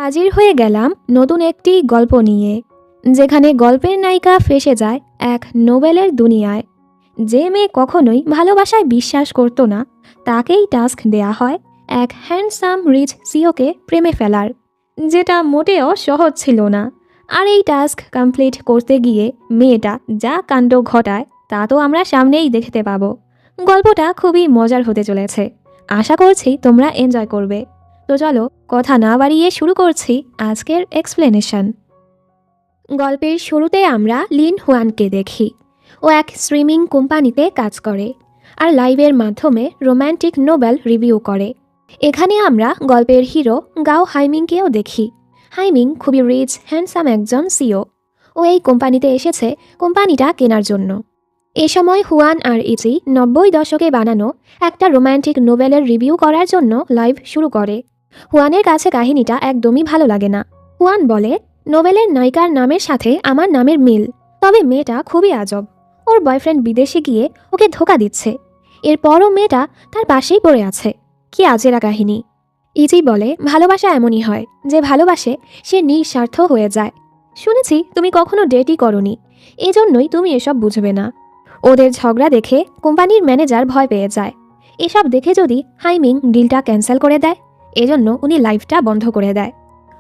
হাজির হয়ে গেলাম নতুন একটি গল্প নিয়ে, যেখানে গল্পের নায়িকা ফেঁসে যায় এক নোবেলের দুনিয়ায়। যে মেয়ে কখনোই ভালোবাসায় বিশ্বাস করতো না, তাকেই টাস্ক দেয়া হয় এক হ্যান্ডসাম রিচ সিওকে প্রেমে ফেলার, যেটা মোটেও সহজ ছিল না। আর এই টাস্ক কমপ্লিট করতে গিয়ে মেয়েটা যা কাণ্ড ঘটায় তা তো আমরা সামনেই দেখতে পাবো। গল্পটা খুবই মজার হতে চলেছে, আশা করছি তোমরা এনজয় করবে। তো চলো কথা না বাড়িয়ে শুরু করছি আজকের এক্সপ্লেনেশন। গল্পের শুরুতে আমরা লিন হুয়ানকে দেখি। ও এক স্ট্রিমিং কোম্পানিতে কাজ করে আর লাইভের মাধ্যমে রোম্যান্টিক নোবেল রিভিউ করে। এখানে আমরা গল্পের হিরো গাও হাইমিংকেও দেখি। হাইমিং খুবই রিচ হ্যান্ডসাম একজন সিও। ও এই কোম্পানিতে এসেছে কোম্পানিটা কেনার জন্য। এ সময় হুয়ান আর ইচি 90 দশকে বানানো একটা রোম্যান্টিক নোবেলের রিভিউ করার জন্য লাইভ শুরু করে। হুয়ানের কাছে কাহিনীটা একদমই ভালো লাগে না। হুয়ান বলে, নোবেলের নায়িকার নামের সাথে আমার নামের মিল, তবে মেয়েটা খুবই আজব। ওর বয়ফ্রেন্ড বিদেশে গিয়ে ওকে ধোকা দিচ্ছে, এরপরও মেয়েটা তার পাশেই পড়ে আছে। কি আজেরা কাহিনী। ইজি বলে, ভালোবাসা এমনই হয়, যে ভালোবাসে সে নিঃস্বার্থ হয়ে যায়। শুনেছি তুমি কখনো ডেটই করনি, এজন্যই তুমি এসব বুঝবে না। ওদের ঝগড়া দেখে কোম্পানির ম্যানেজার ভয় পেয়ে যায়। এসব দেখে যদি হাইমিং ডিলটা ক্যান্সেল করে দেয়, এজন্য উনি লাইভটা বন্ধ করে দেয়।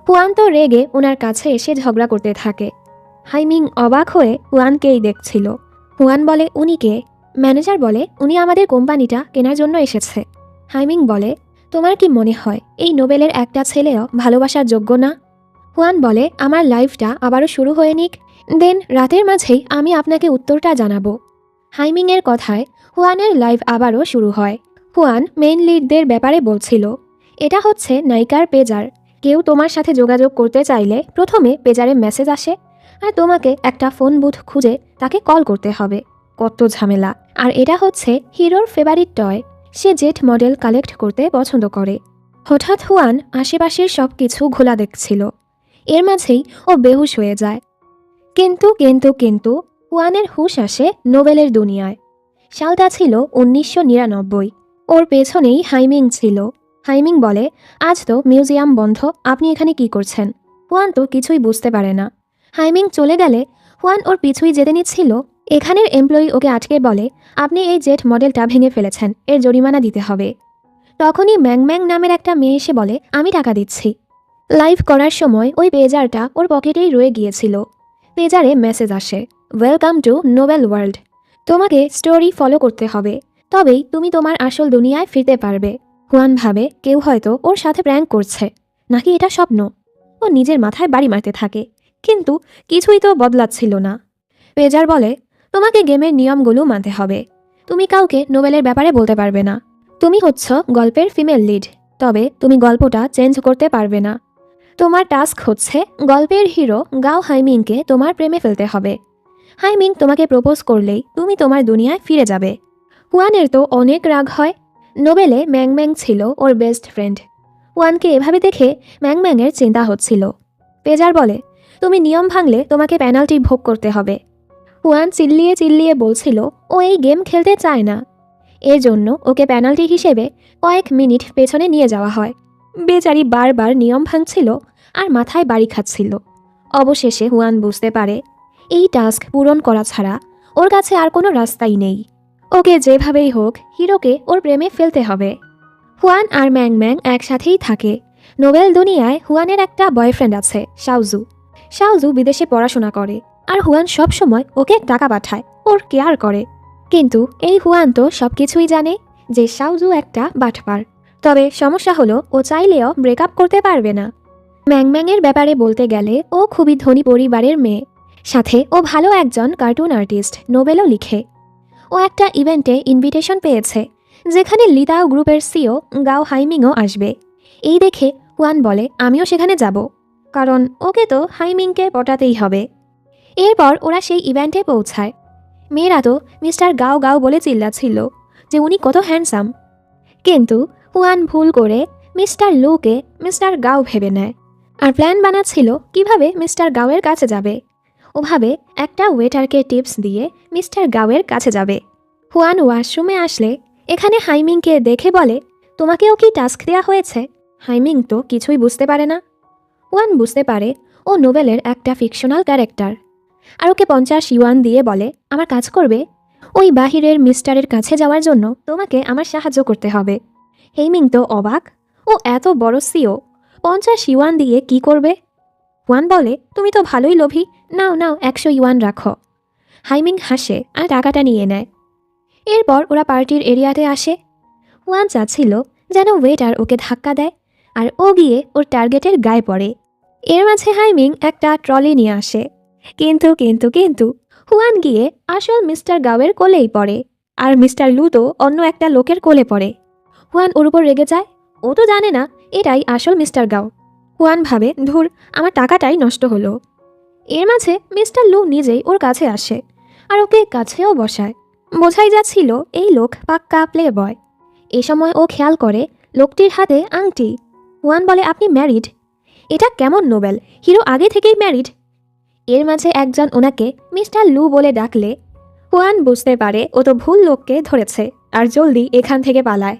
হুয়ান তো রেগে ওনার কাছে এসে ঝগড়া করতে থাকে। হাইমিং অবাক হয়ে হুয়ানকেই দেখছিল। হুয়ান বলে, উনি কে? ম্যানেজার বলে, উনি আমাদের কোম্পানিটা কেনার জন্য এসেছে। হাইমিং বলে, তোমার কি মনে হয় এই নোবেলের একটা ছেলেও ভালোবাসার যোগ্য না? হুয়ান বলে, আমার লাইফটা আবারও শুরু হয়ে নিক, দেন রাতের মাঝেই আমি আপনাকে উত্তরটা জানাবো। হাইমিংয়ের কথায় হুয়ানের লাইভ আবারও শুরু হয়। হুয়ান মেইন লিডদের ব্যাপারে বলছিল, এটা হচ্ছে নায়িকার পেজার। কেউ তোমার সাথে যোগাযোগ করতে চাইলে প্রথমে পেজারে মেসেজ আসে, আর তোমাকে একটা ফোন বুথ খুঁজে তাকে কল করতে হবে। কত ঝামেলা। আর এটা হচ্ছে হিরোর ফেভারিট টয়, সে জেট মডেল কালেক্ট করতে পছন্দ করে। হঠাৎ হুয়ান আশেপাশের সব কিছু ঘোলা দেখছিল। এর মাঝেই ও বেহুশ হয়ে যায়। কিন্তু কিন্তু কিন্তু হুয়ানের হুঁশ আসে নোবেলের দুনিয়ায়। সালটা ছিল 1999। ওর পেছনেই হাইমিং ছিল। হাইমিং বলে, আজ তো মিউজিয়াম বন্ধ, আপনি এখানে কি করছেন? হুয়ান তো কিছুই বুঝতে পারে না। হাইমিং চলে গেলে হুয়ান ওর পিছুই যেতে নিচ্ছিল। এখানের এমপ্লয়ি ওকে আটকে বলে, আপনি এই জেট মডেলটা ভেঙে ফেলেছেন, এর জরিমানা দিতে হবে। তখনই ম্যাং ম্যাং নামের একটা মেয়ে এসে বলে, আমি টাকা দিচ্ছি। লাইভ করার সময় ওই পেজারটা ওর পকেটেই রয়ে গিয়েছিল। পেজারে মেসেজ আসে, ওয়েলকাম টু নোবেল ওয়ার্ল্ড। তোমাকে স্টোরি ফলো করতে হবে, তবেই তুমি তোমার আসল দুনিয়ায় ফিরতে পারবে। হুয়ান ভাবে কেউ হয়তো ওর সাথে প্র্যাঙ্ক করছে, নাকি এটা স্বপ্ন। ও নিজের মাথায় বাড়ি মারতে থাকে, কিন্তু কিছুই তো বদলাচ্ছিল না। পেজার বলে, তোমাকে গেমের নিয়মগুলো মানতে হবে। তুমি কাউকে নোবেলের ব্যাপারে বলতে পারবে না। তুমি হচ্ছ গল্পের ফিমেল লিড, তবে তুমি গল্পটা চেঞ্জ করতে পারবে না। তোমার টাস্ক হচ্ছে গল্পের হিরো গাও হাইমিংকে তোমার প্রেমে ফেলতে হবে। হাইমিং তোমাকে প্রপোজ করলেই তুমি তোমার দুনিয়ায় ফিরে যাবে। হুয়ানের তো অনেক রাগ হয়। নোবেলে ম্যাং ম্যাং ছিল ওর বেস্ট ফ্রেন্ড। হুয়ানকে এভাবে দেখে ম্যাং ম্যাংয়ের চিন্তা হচ্ছিল। পেজার বলে, তুমি নিয়ম ভাঙলে তোমাকে পেনাল্টি ভোগ করতে হবে। হুয়ান চিল্লিয়ে চিল্লিয়ে বলছিল ও এই গেম খেলতে চায় না। এর জন্য ওকে পেনাল্টি হিসেবে কয়েক মিনিট পেছনে নিয়ে যাওয়া হয়। বেচারি বারবার নিয়ম ভাঙছিল আর মাথায় বাড়ি খাচ্ছিল। অবশেষে হুয়ান বুঝতে পারে এই টাস্ক পূরণ করা ছাড়া ওর কাছে আর কোনো রাস্তাই নেই। ওকে যেভাবেই হোক হিরোকে ওর প্রেমে ফেলতে হবে। হুয়ান আর ম্যাং ম্যাং একসাথেই থাকে। নোবেল দুনিয়ায় হুয়ানের একটা বয়ফ্রেন্ড আছে, শাওজু। শাওজু বিদেশে পড়াশোনা করে, আর হুয়ান সব সময় ওকে টাকা পাঠায়, ওর কেয়ার করে। কিন্তু এই হুয়ান তো সবকিছুই জানে যে শাওজু একটা বাটপার। তবে সমস্যা হলো ও চাইলেও ব্রেকআপ করতে পারবে না। ম্যাংম্যাংয়ের ব্যাপারে বলতে গেলে ও খুবই ধনী পরিবারের মেয়ে, সাথে ও ভালো একজন কার্টুন আর্টিস্ট, নোবেলও লিখে। ও একটা ইভেন্টে ইনভিটেশন পেয়েছে, যেখানে লিতাও গ্রুপের সিও গাও হাইমিংও আসবে। এই দেখে হুয়ান বলে, আমিও সেখানে যাব, কারণ ওকে তো হাইমিংকে পটাতেই হবে। এরপর ওরা সেই ইভেন্টে পৌঁছায়। মেয়েরা তো মিস্টার গাও গাও বলে চিল্লাচ্ছিল যে উনি কত হ্যান্ডসাম। কিন্তু হুয়ান ভুল করে মিস্টার লুকে মিস্টার গাও ভেবে নেয়, আর প্ল্যান বানাচ্ছিল কিভাবে মিস্টার গাওয়ের কাছে যাবে। ওভাবে একটা ওয়েটারকে টিপস দিয়ে মিস্টার গাওয়ের কাছে যাবে। হুয়ান ওয়াশরুমে আসলে এখানে হাইমিংকে দেখে বলে, তোমাকেও কি টাস্ক দেওয়া হয়েছে? হাইমিং তো কিছুই বুঝতে পারে না। ওয়ান বুঝতে পারে ও নোবেলের একটা ফিকশনাল ক্যারেক্টার, আর ওকে 50 ইউয়ান দিয়ে বলে, আমার কাজ করবে, ওই বাহিরের মিস্টারের কাছে যাওয়ার জন্য তোমাকে আমার সাহায্য করতে হবে। হেইমিং তো অবাক, ও এত বড় সিও 50 ইউয়ান দিয়ে কি করবে? ওয়ান বলে, তুমি তো ভালোই লোভী, নাও নাও 100 ইউয়ান রাখো। হাইমিং হাসে আর টাকাটা নিয়ে নেয়। এরপর ওরা পার্টির এরিয়াতে আসে। ওয়ান চাচ্ছিল যেন ওয়েটার ওকে ধাক্কা দেয় আর ও গিয়ে ওর টার্গেটের গায়ে পড়ে। এর মাঝে হাইমিং একটা ট্রলি নিয়ে আসে, কিন্তু কিন্তু কিন্তু হুয়ান গিয়ে আসল মিস্টার গাওয়ের কোলেই পড়ে, আর মিস্টার লু তো অন্য একটা লোকের কোলে পড়ে। হুয়ান ওর উপর রেগে যায়, ও তো জানে না এটাই আসল মিস্টার গাও। হুয়ান ভাবে, ধুর, আমার টাকাটাই নষ্ট হলো। এর মাঝে মিস্টার লু নিজেই ওর কাছে আসে আর ওকে কাছেও বসায়। বোঝাই যাচ্ছিল এই লোক পাক্কা প্লে বয়। এ সময় ও খেয়াল করে লোকটির হাতে আংটি। হুয়ান বলে, আপনি ম্যারিড? এটা কেমন নোবেল, হিরো আগে থেকেই ম্যারিড? এর মাঝে একজন ওনাকে মিস্টার লু বলে ডাকলে হুয়ান বুঝতে পারে ও তো ভুল লোককে ধরেছে আর জলদি এখান থেকে পালায়।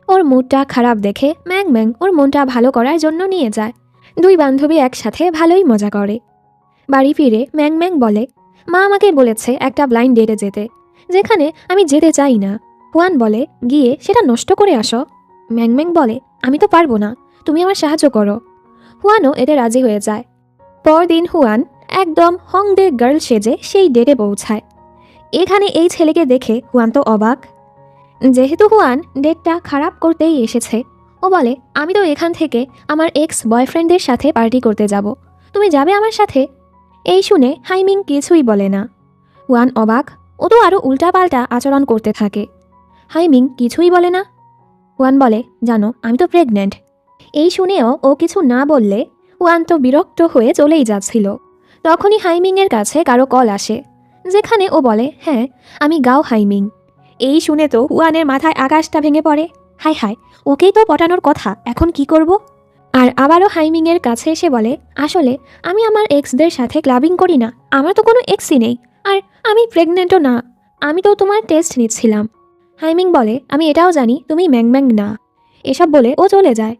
ওর মুডটা খারাপ দেখে ম্যাং ম্যাং ওর মনটা ভালো করার জন্য নিয়ে যায়। দুই বান্ধবী একসাথে ভালোই মজা করে। বাড়ি ফিরে ম্যাং ম্যাং বলে, মা আমাকে বলেছে একটা ব্লাইন্ড ডেটে যেতে, যেখানে আমি যেতে চাই না। হুয়ান বলে, গিয়ে সেটা নষ্ট করে আসো। ম্যাং ম্যাং বলে, আমি তো পারবো না, তুমি আমার সাহায্য করো। হুয়ানও এতে রাজি হয়ে যায়। পরদিন হুয়ান একদম হংডে গার্ল সেজে সেই ডেটে পৌঁছায়। এখানে এই ছেলেকে দেখে হুয়ান তো অবাক। যেহেতু হুয়ান ডেটটা খারাপ করতেই এসেছে, ও বলে, আমি তো এখান থেকে আমার এক্স বয়ফ্রেন্ডদের সাথে পার্টি করতে যাব, তুমি যাবে আমার সাথে? এই শুনে হাইমিং কিছুই বলে না। হুয়ান অবাক, ও তো আরও উল্টাপাল্টা আচরণ করতে থাকে। হাইমিং কিছুই বলে না। হুয়ান বলে, জানো আমি তো প্রেগনেন্ট। এই শুনেও ও কিছু না বললে হুয়ান তো বিরক্ত হয়ে চলেই যাচ্ছিল। তখনই হাইমিংয়ের কাছে কারো কল আসে, যেখানে ও বলে, হ্যাঁ আমি গাও হাইমিং। এই শুনে তো হুয়ানের মাথায় আকাশটা ভেঙে পড়ে। হায় হায়, ওকেই তো পটানোর কথা, এখন কি করব? আর আবারও হাইমিংয়ের কাছে এসে বলে, আসলে আমি আমার এক্সদের সাথে ক্লাবিং করি না, আমার তো কোনো এক্সই নেই, আর আমি প্রেগনেন্টও না, আমি তো তোমার টেস্ট নিচ্ছিলাম। হাইমিং বলে, আমি এটাও জানি তুমি ম্যাং ম্যাং না। এসব বলে ও চলে যায়।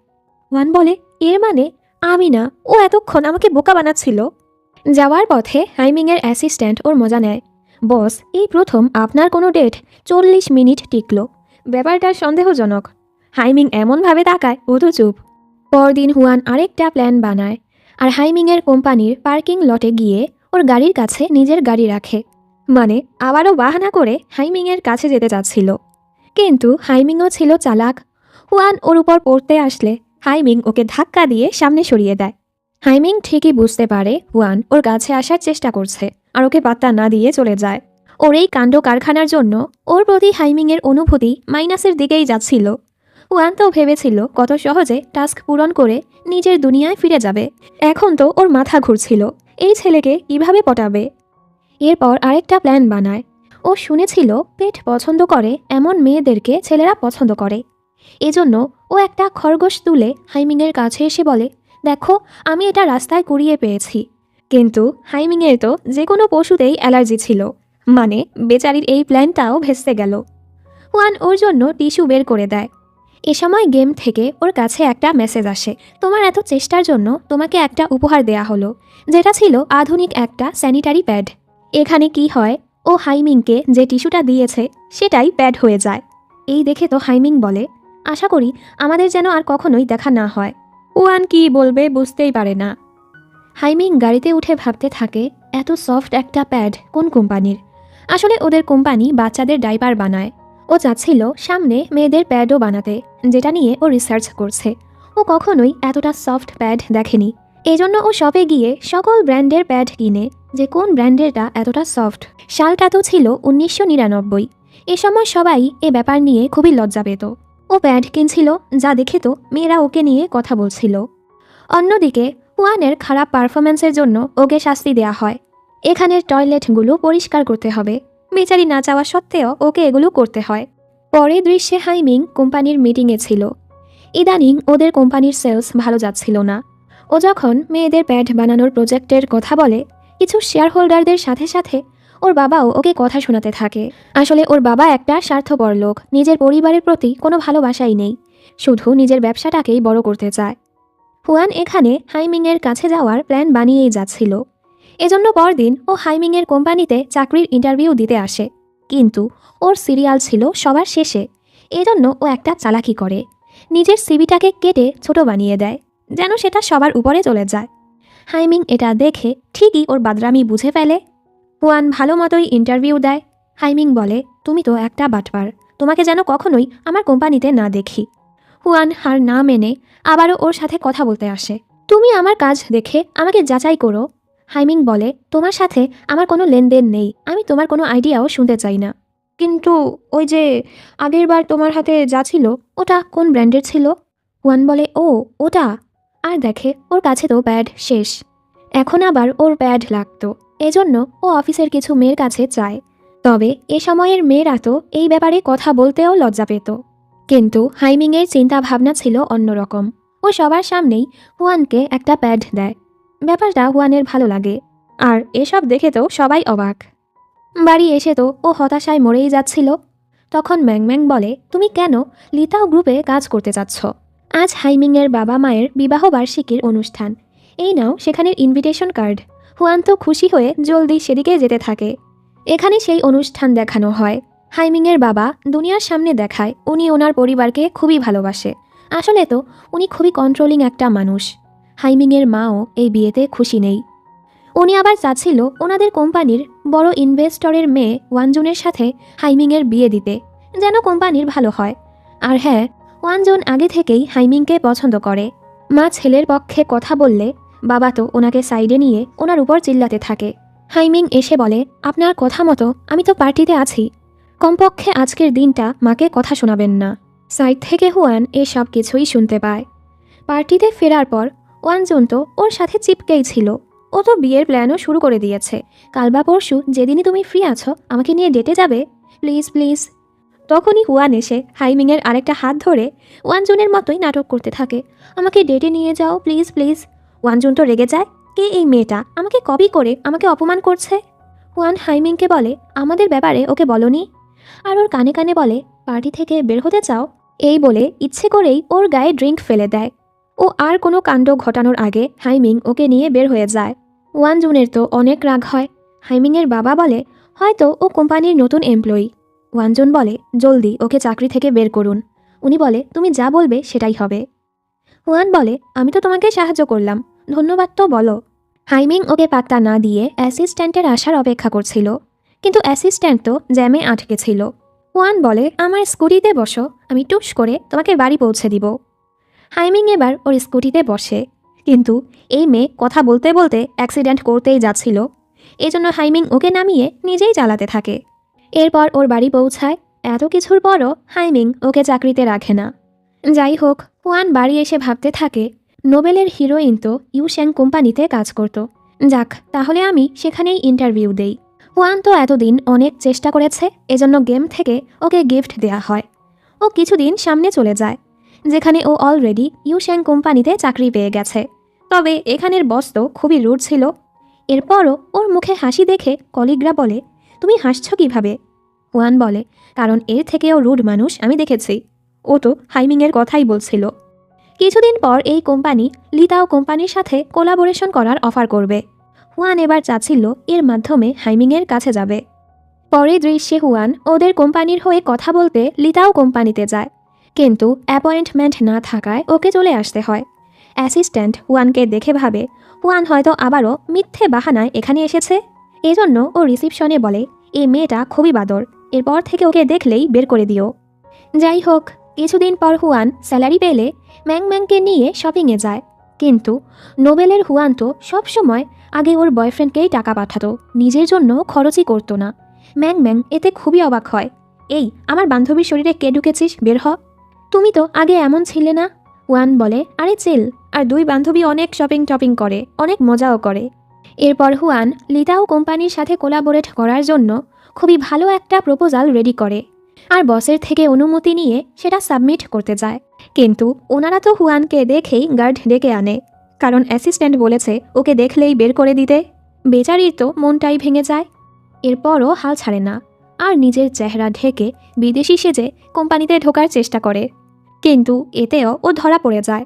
ওয়ান বলে, এর মানে আমি না, ও এতক্ষণ আমাকে বোকা বানাচ্ছিল। যাওয়ার পথে হাইমিংয়ের অ্যাসিস্ট্যান্ট ওর মজা নেয়, বস এই প্রথম আপনার কোনো ডেট 40 মিনিট টিকলো, ব্যাপারটা সন্দেহজনক। হাইমিং এমনভাবে তাকায় ও তো চুপ। পরদিন হুয়ান আরেকটা প্ল্যান বানায় আর হাইমিংয়ের কোম্পানির পার্কিং লটে গিয়ে ওর গাড়ির কাছে নিজের গাড়ি রাখে, মানে আবারও বাহানা করে হাইমিংয়ের কাছে যেতে চাচ্ছিল। কিন্তু হাইমিংও ছিল চালাক। হুয়ান ওর উপর পড়তে আসলে হাইমিং ওকে ধাক্কা দিয়ে সামনে সরিয়ে দেয়। হাইমিং ঠিকই বুঝতে পারে হুয়ান ওর কাছে আসার চেষ্টা করছে আর ওকে পাত্তা না দিয়ে চলে যায়। ওর এই কাণ্ড কারখানার জন্য ওর প্রতি হাইমিংয়ের অনুভূতি মাইনাসের দিকেই যাচ্ছিল। হুয়ান তো ভেবেছিল কত সহজে টাস্ক পূরণ করে নিজের দুনিয়ায় ফিরে যাবে। এখন তো ওর মাথা ঘুরছিল এই ছেলেকে কিভাবে পটাবে। এরপর আরেকটা প্ল্যান বানায়। ও শুনেছিল পেট পছন্দ করে এমন মেয়েদেরকে ছেলেরা পছন্দ করে। এজন্য ও একটা খরগোশ তুলে হাইমিংয়ের কাছে এসে বলে, দেখো আমি এটা রাস্তায় কুড়িয়ে পেয়েছি। কিন্তু হাইমিংয়ের তো যে কোনো পশুতেই অ্যালার্জি ছিল, মানে বেচারির এই প্ল্যানটাও ভেস্তে গেল। হুয়ান ওর জন্য টিস্যু বের করে দেয়। এ সময় গেম থেকে ওর কাছে একটা মেসেজ আসে, তোমার এত চেষ্টার জন্য তোমাকে একটা উপহার দেয়া হলো, যেটা ছিল আধুনিক একটা স্যানিটারি প্যাড। এখানে কি হয়, ও হাইমিংকে যে টিস্যুটা দিয়েছে সেটাই প্যাড হয়ে যায়। এই দেখে তো হাইমিং বলে, আশা করি আমাদের যেন আর কখনোই দেখা না হয়। হুয়ান কি বলবে বুঝতেই পারে না। হাইমিং গাড়িতে উঠে ভাবতে থাকে, এত সফট একটা প্যাড কোন কোম্পানির? আসলে ওদের কোম্পানি বাচ্চাদের ডাইপার বানায়। ও চাচ্ছিল সামনে মেয়েদের প্যাডও বানাতে, যেটা নিয়ে ও রিসার্চ করছে। ও কখনোই এতটা সফট প্যাড দেখেনি। এজন্য ও শপে গিয়ে সকল ব্র্যান্ডের প্যাড কিনে, যে কোন ব্র্যান্ডেরটা এতটা সফট। সালটা তো ছিল 1999। এ সময় সবাই এ ব্যাপার নিয়ে খুবই লজ্জা পেত। ও প্যাড কিনছিল যা দেখে তো মেয়েরা ওকে নিয়ে কথা বলছিল। অন্যদিকে হুয়ানের খারাপ পারফরম্যান্সের জন্য ওকে শাস্তি দেয়া হয়। এখানের টয়লেটগুলো পরিষ্কার করতে হবে। বেচারি না চাওয়া সত্ত্বেও ওকে এগুলো করতে হয়। পরে দৃশ্যে হাইমিং কোম্পানির মিটিংয়ে ছিল। ইদানিং ওদের কোম্পানির সেলস ভালো যাচ্ছিল না। ও যখন মেয়েদের প্যাড বানানোর প্রজেক্টের কথা বলে, কিছু শেয়ার হোল্ডারদের সাথে সাথে ওর বাবাও ওকে কথা শোনাতে থাকে। আসলে ওর বাবা একটা স্বার্থপর লোক, নিজের পরিবারের প্রতি কোনো ভালোবাসাই নেই, শুধু নিজের ব্যবসাটাকেই বড় করতে চায়। হুয়ান এখানে হাইমিংয়ের কাছে যাওয়ার প্ল্যান বানিয়েই যাচ্ছিল। এজন্য পরদিন ও হাইমিংয়ের কোম্পানিতে চাকরির ইন্টারভিউ দিতে আসে, কিন্তু ওর সিরিয়াল ছিল সবার শেষে। এজন্য ও একটা চালাকি করে, নিজের সিভিটাকে কেটে ছোট বানিয়ে দেয়, যেন সেটা সবার উপরে চলে যায়। হাইমিং এটা দেখে ঠিকই ওর বাদরামি বুঝে ফেলে। হুয়ান ভালো মতোই ইন্টারভিউ দেয়। হাইমিং বলে, তুমি তো একটা বাটপার, তোমাকে যেন কখনোই আমার কোম্পানিতে না দেখি। হুয়ান হার না মেনে আবারও ওর সাথে কথা বলতে আসে। তুমি আমার কাজ দেখে আমাকে যাচাই করো। হাইমিং বলে, তোমার সাথে আমার কোনো লেনদেন নেই, আমি তোমার কোনো আইডিয়াও শুনতে চাই না। কিন্তু ওই যে আগের বার তোমার হাতে যা ছিল ওটা কোন ব্র্যান্ডের ছিল? হুয়ান বলে, ও ওটা। আর দেখে ওর কাছে তো প্যাড শেষ, এখন আবার ওর প্যাড লাগতো। এজন্য ও অফিসের কিছু মেয়ের কাছে চায়। তবে এ সময়ের মেয়েরা তো এই ব্যাপারে কথা বলতেও লজ্জা পেত। কিন্তু হাইমিংয়ের চিন্তা ভাবনা ছিল অন্যরকম। ও সবার সামনেই হুয়ানকে একটা প্যাড দেয়। ব্যাপারটা হুয়ানের ভালো লাগে, আর এসব দেখে তো সবাই অবাক। বাড়ি এসে তো ও হতাশায় মরেই যাচ্ছিল। তখন ম্যাংম্যাং বলে, তুমি কেন লিতাও গ্রুপে কাজ করতে চাচ্ছ? আজ হাইমিংয়ের বাবা মায়ের বিবাহ বার্ষিকীর অনুষ্ঠান, এই নাও সেখানের ইনভিটেশন কার্ড। হুয়ান তো খুশি হয়ে জলদি সেদিকে যেতে থাকে। এখানে সেই অনুষ্ঠান দেখানো হয়। হাইমিংয়ের বাবা দুনিয়ার সামনে দেখায় উনি ওনার পরিবারকে খুবই ভালোবাসে। আসলে তো উনি খুবই কন্ট্রোলিং একটা মানুষ। হাইমিংয়ের মাও এই বিয়েতে খুশি নেই। উনি আবার চাচ্ছিল ওনাদের কোম্পানির বড় ইনভেস্টরের মেয়ে ওয়ানজুনের সাথে হাইমিংয়ের বিয়ে দিতে, যেন কোম্পানির ভালো হয়। আর হ্যাঁ, ওয়ানজুন আগে থেকেই হাইমিংকে পছন্দ করে। মা ছেলের পক্ষে কথা বললে বাবা তো ওনাকে সাইডে নিয়ে ওনার উপর চিল্লাতে থাকে। হাইমিং এসে বলে, আপনার কথা মতো আমি তো পার্টিতে আছি, কমপক্ষে আজকের দিনটা মাকে কথা শোনাবেন না। সাইড থেকে হুয়ান এসব কিছুই শুনতে পায়। পার্টিতে ফেরার পর ওয়ানজুন তো ওর সাথে চিপকেই ছিল। ও তো বিয়ের প্ল্যানও শুরু করে দিয়েছে। কাল বা পরশু যেদিনই তুমি ফ্রি আছো আমাকে নিয়ে ডেটে যাবে, প্লিজ প্লিজ। তখনই হুয়ান এসে হাইমিংয়ের আরেকটা হাত ধরে ওয়ানজুনের মতোই নাটক করতে থাকে, আমাকে ডেটে নিয়ে যাও প্লিজ প্লিজ। ওয়ানজুন তো রেগে যায়, কে এই মেয়েটা আমাকে কপি করে আমাকে অপমান করছে। হুয়ান হাইমিংকে বলে, আমাদের ব্যাপারে ওকে বলনি? আর ওর কানে কানে বলে, পার্টি থেকে বের হতে চাও? এই বলে ইচ্ছে করেই ওর গায়ে ড্রিঙ্ক ফেলে দেয়। ও আর কোনো কাণ্ড ঘটানোর আগে হাইমিং ওকে নিয়ে বের হয়ে যায়। ওয়ানজুনের তো অনেক রাগ হয়। হাইমিংয়ের বাবা বলে, হয়তো ও কোম্পানির নতুন এমপ্লয়ি। ওয়ানজুন বলে, জলদি ওকে চাকরি থেকে বের করুন। উনি বলে, তুমি যা বলবে সেটাই হবে। হুয়ান বলে, আমি তো তোমাকে সাহায্য করলাম, ধন্যবাদ তো বলো। হাইমিং ওকে পাত্তা না দিয়ে অ্যাসিস্ট্যান্টের আসার অপেক্ষা করছিল, কিন্তু অ্যাসিস্ট্যান্ট তো জ্যামে আটকে ছিল। হুয়ান বলে, আমার স্কুটিতে বসো, আমি টুস করে তোমাকে বাড়ি পৌঁছে দিব। হাইমিং এবার ওর স্কুটিতে বসে, কিন্তু এই মেয়ে কথা বলতে বলতে অ্যাক্সিডেন্ট করতেই যাচ্ছিল। এজন্য হাইমিং ওকে নামিয়ে নিজেই চালাতে থাকে। এরপর ওর বাড়ি পৌঁছায়। এত কিছুর পরও হাইমিং ওকে চাকরিতে রাখে না। যাই হোক, হুয়ান বাড়ি এসে ভাবতে থাকে, নোবেলের হিরোইন তো ইউশ্যাং কোম্পানিতে কাজ করত। যাক, তাহলে আমি সেখানেই ইন্টারভিউ দেই। হুয়ান তো এতদিন অনেক চেষ্টা করেছে, এজন্য গেম থেকে ওকে গিফট দেয়া হয়। ও কিছুদিন সামনে চলে যায়, যেখানে ও অলরেডি ইউশ্যাং কোম্পানিতে চাকরি পেয়ে গেছে। তবে এখানের বস তো খুবই রুড ছিল। এরপরও ওর মুখে হাসি দেখে কলিগরা বলে, তুমি হাসছ কিভাবে? হুয়ান বলে, কারণ এর থেকেও রুড মানুষ আমি দেখেছি। ও তো হাইমিংয়ের কথাই বলছিল। কিছুদিন পর এই কোম্পানি লিতাও কোম্পানির সাথে কোলাবোরেশন করার অফার করবে। হুয়ান এবার চাচ্ছিল এর মাধ্যমে হাইমিংয়ের কাছে যাবে। পরের দৃশ্যে হুয়ান ওদের কোম্পানির হয়ে কথা বলতে লিতাও কোম্পানিতে যায়, কিন্তু অ্যাপয়েন্টমেন্ট না থাকায় ওকে চলে আসতে হয়। অ্যাসিস্ট্যান্ট হুয়ানকে দেখে ভাবে হুয়ান হয়তো আবারও মিথ্যে বাহানায় এখানে এসেছে। এজন্য ও রিসিপশনে বলে, এই মেয়েটা খুবই বাদর, এরপর থেকে ওকে দেখলেই বের করে দিও। যাই হোক, কিছুদিন পর হুয়ান স্যালারি পেলে ম্যাংম্যাংকে নিয়ে শপিংয়ে যায়। কিন্তু নোবেলের হুয়ান তো সবসময় আগে ওর বয়ফ্রেন্ডকেই টাকা পাঠাতো, নিজের জন্য খরচই করতো না। ম্যাংম্যাং এতে খুবই অবাক হয়। এই, আমার বান্ধবীর শরীরে কে ঢুকেছিস, বের হ। তুমি তো আগে এমন ছিলে না। হুয়ান বলে, আরে চিল। আর দুই বান্ধবী অনেক শপিং করে, অনেক মজাও করে। এরপর হুয়ান লিতাও কোম্পানির সাথে কোলাবোরেট করার জন্য খুবই ভালো একটা প্রপোজাল রেডি করে, আর বসের থেকে অনুমতি নিয়ে সেটা সাবমিট করতে যায়। কিন্তু ওনারা তো হুয়ানকে দেখেই গার্ড ডেকে আনে, কারণ অ্যাসিস্ট্যান্ট বলেছে ওকে দেখলেই বের করে দিতে। বেচারির তো মনটাই ভেঙে যায়। এরপরও হাল ছাড়ে না, আর নিজের চেহারা ঢেকে বিদেশি সেজে কোম্পানিতে ঢোকার চেষ্টা করে, কিন্তু এতেও ও ধরা পড়ে যায়।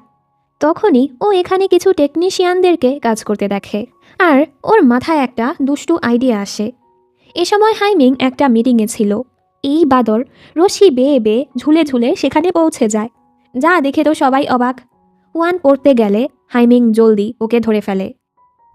তখনই ও এখানে কিছু টেকনিশিয়ানদেরকে কাজ করতে দেখে, আর ওর মাথায় একটা দুষ্টু আইডিয়া আসে। এ সময় হাইমিং একটা মিটিংয়ে ছিল। এই বাদর রশি বেয়ে বেয়ে ঝুলে ঝুলে সেখানে পৌঁছে যায়। যা দেখে তো সবাই অবাক। হুয়ান পড়তে গেলে হাইমিং জলদি ওকে ধরে ফেলে।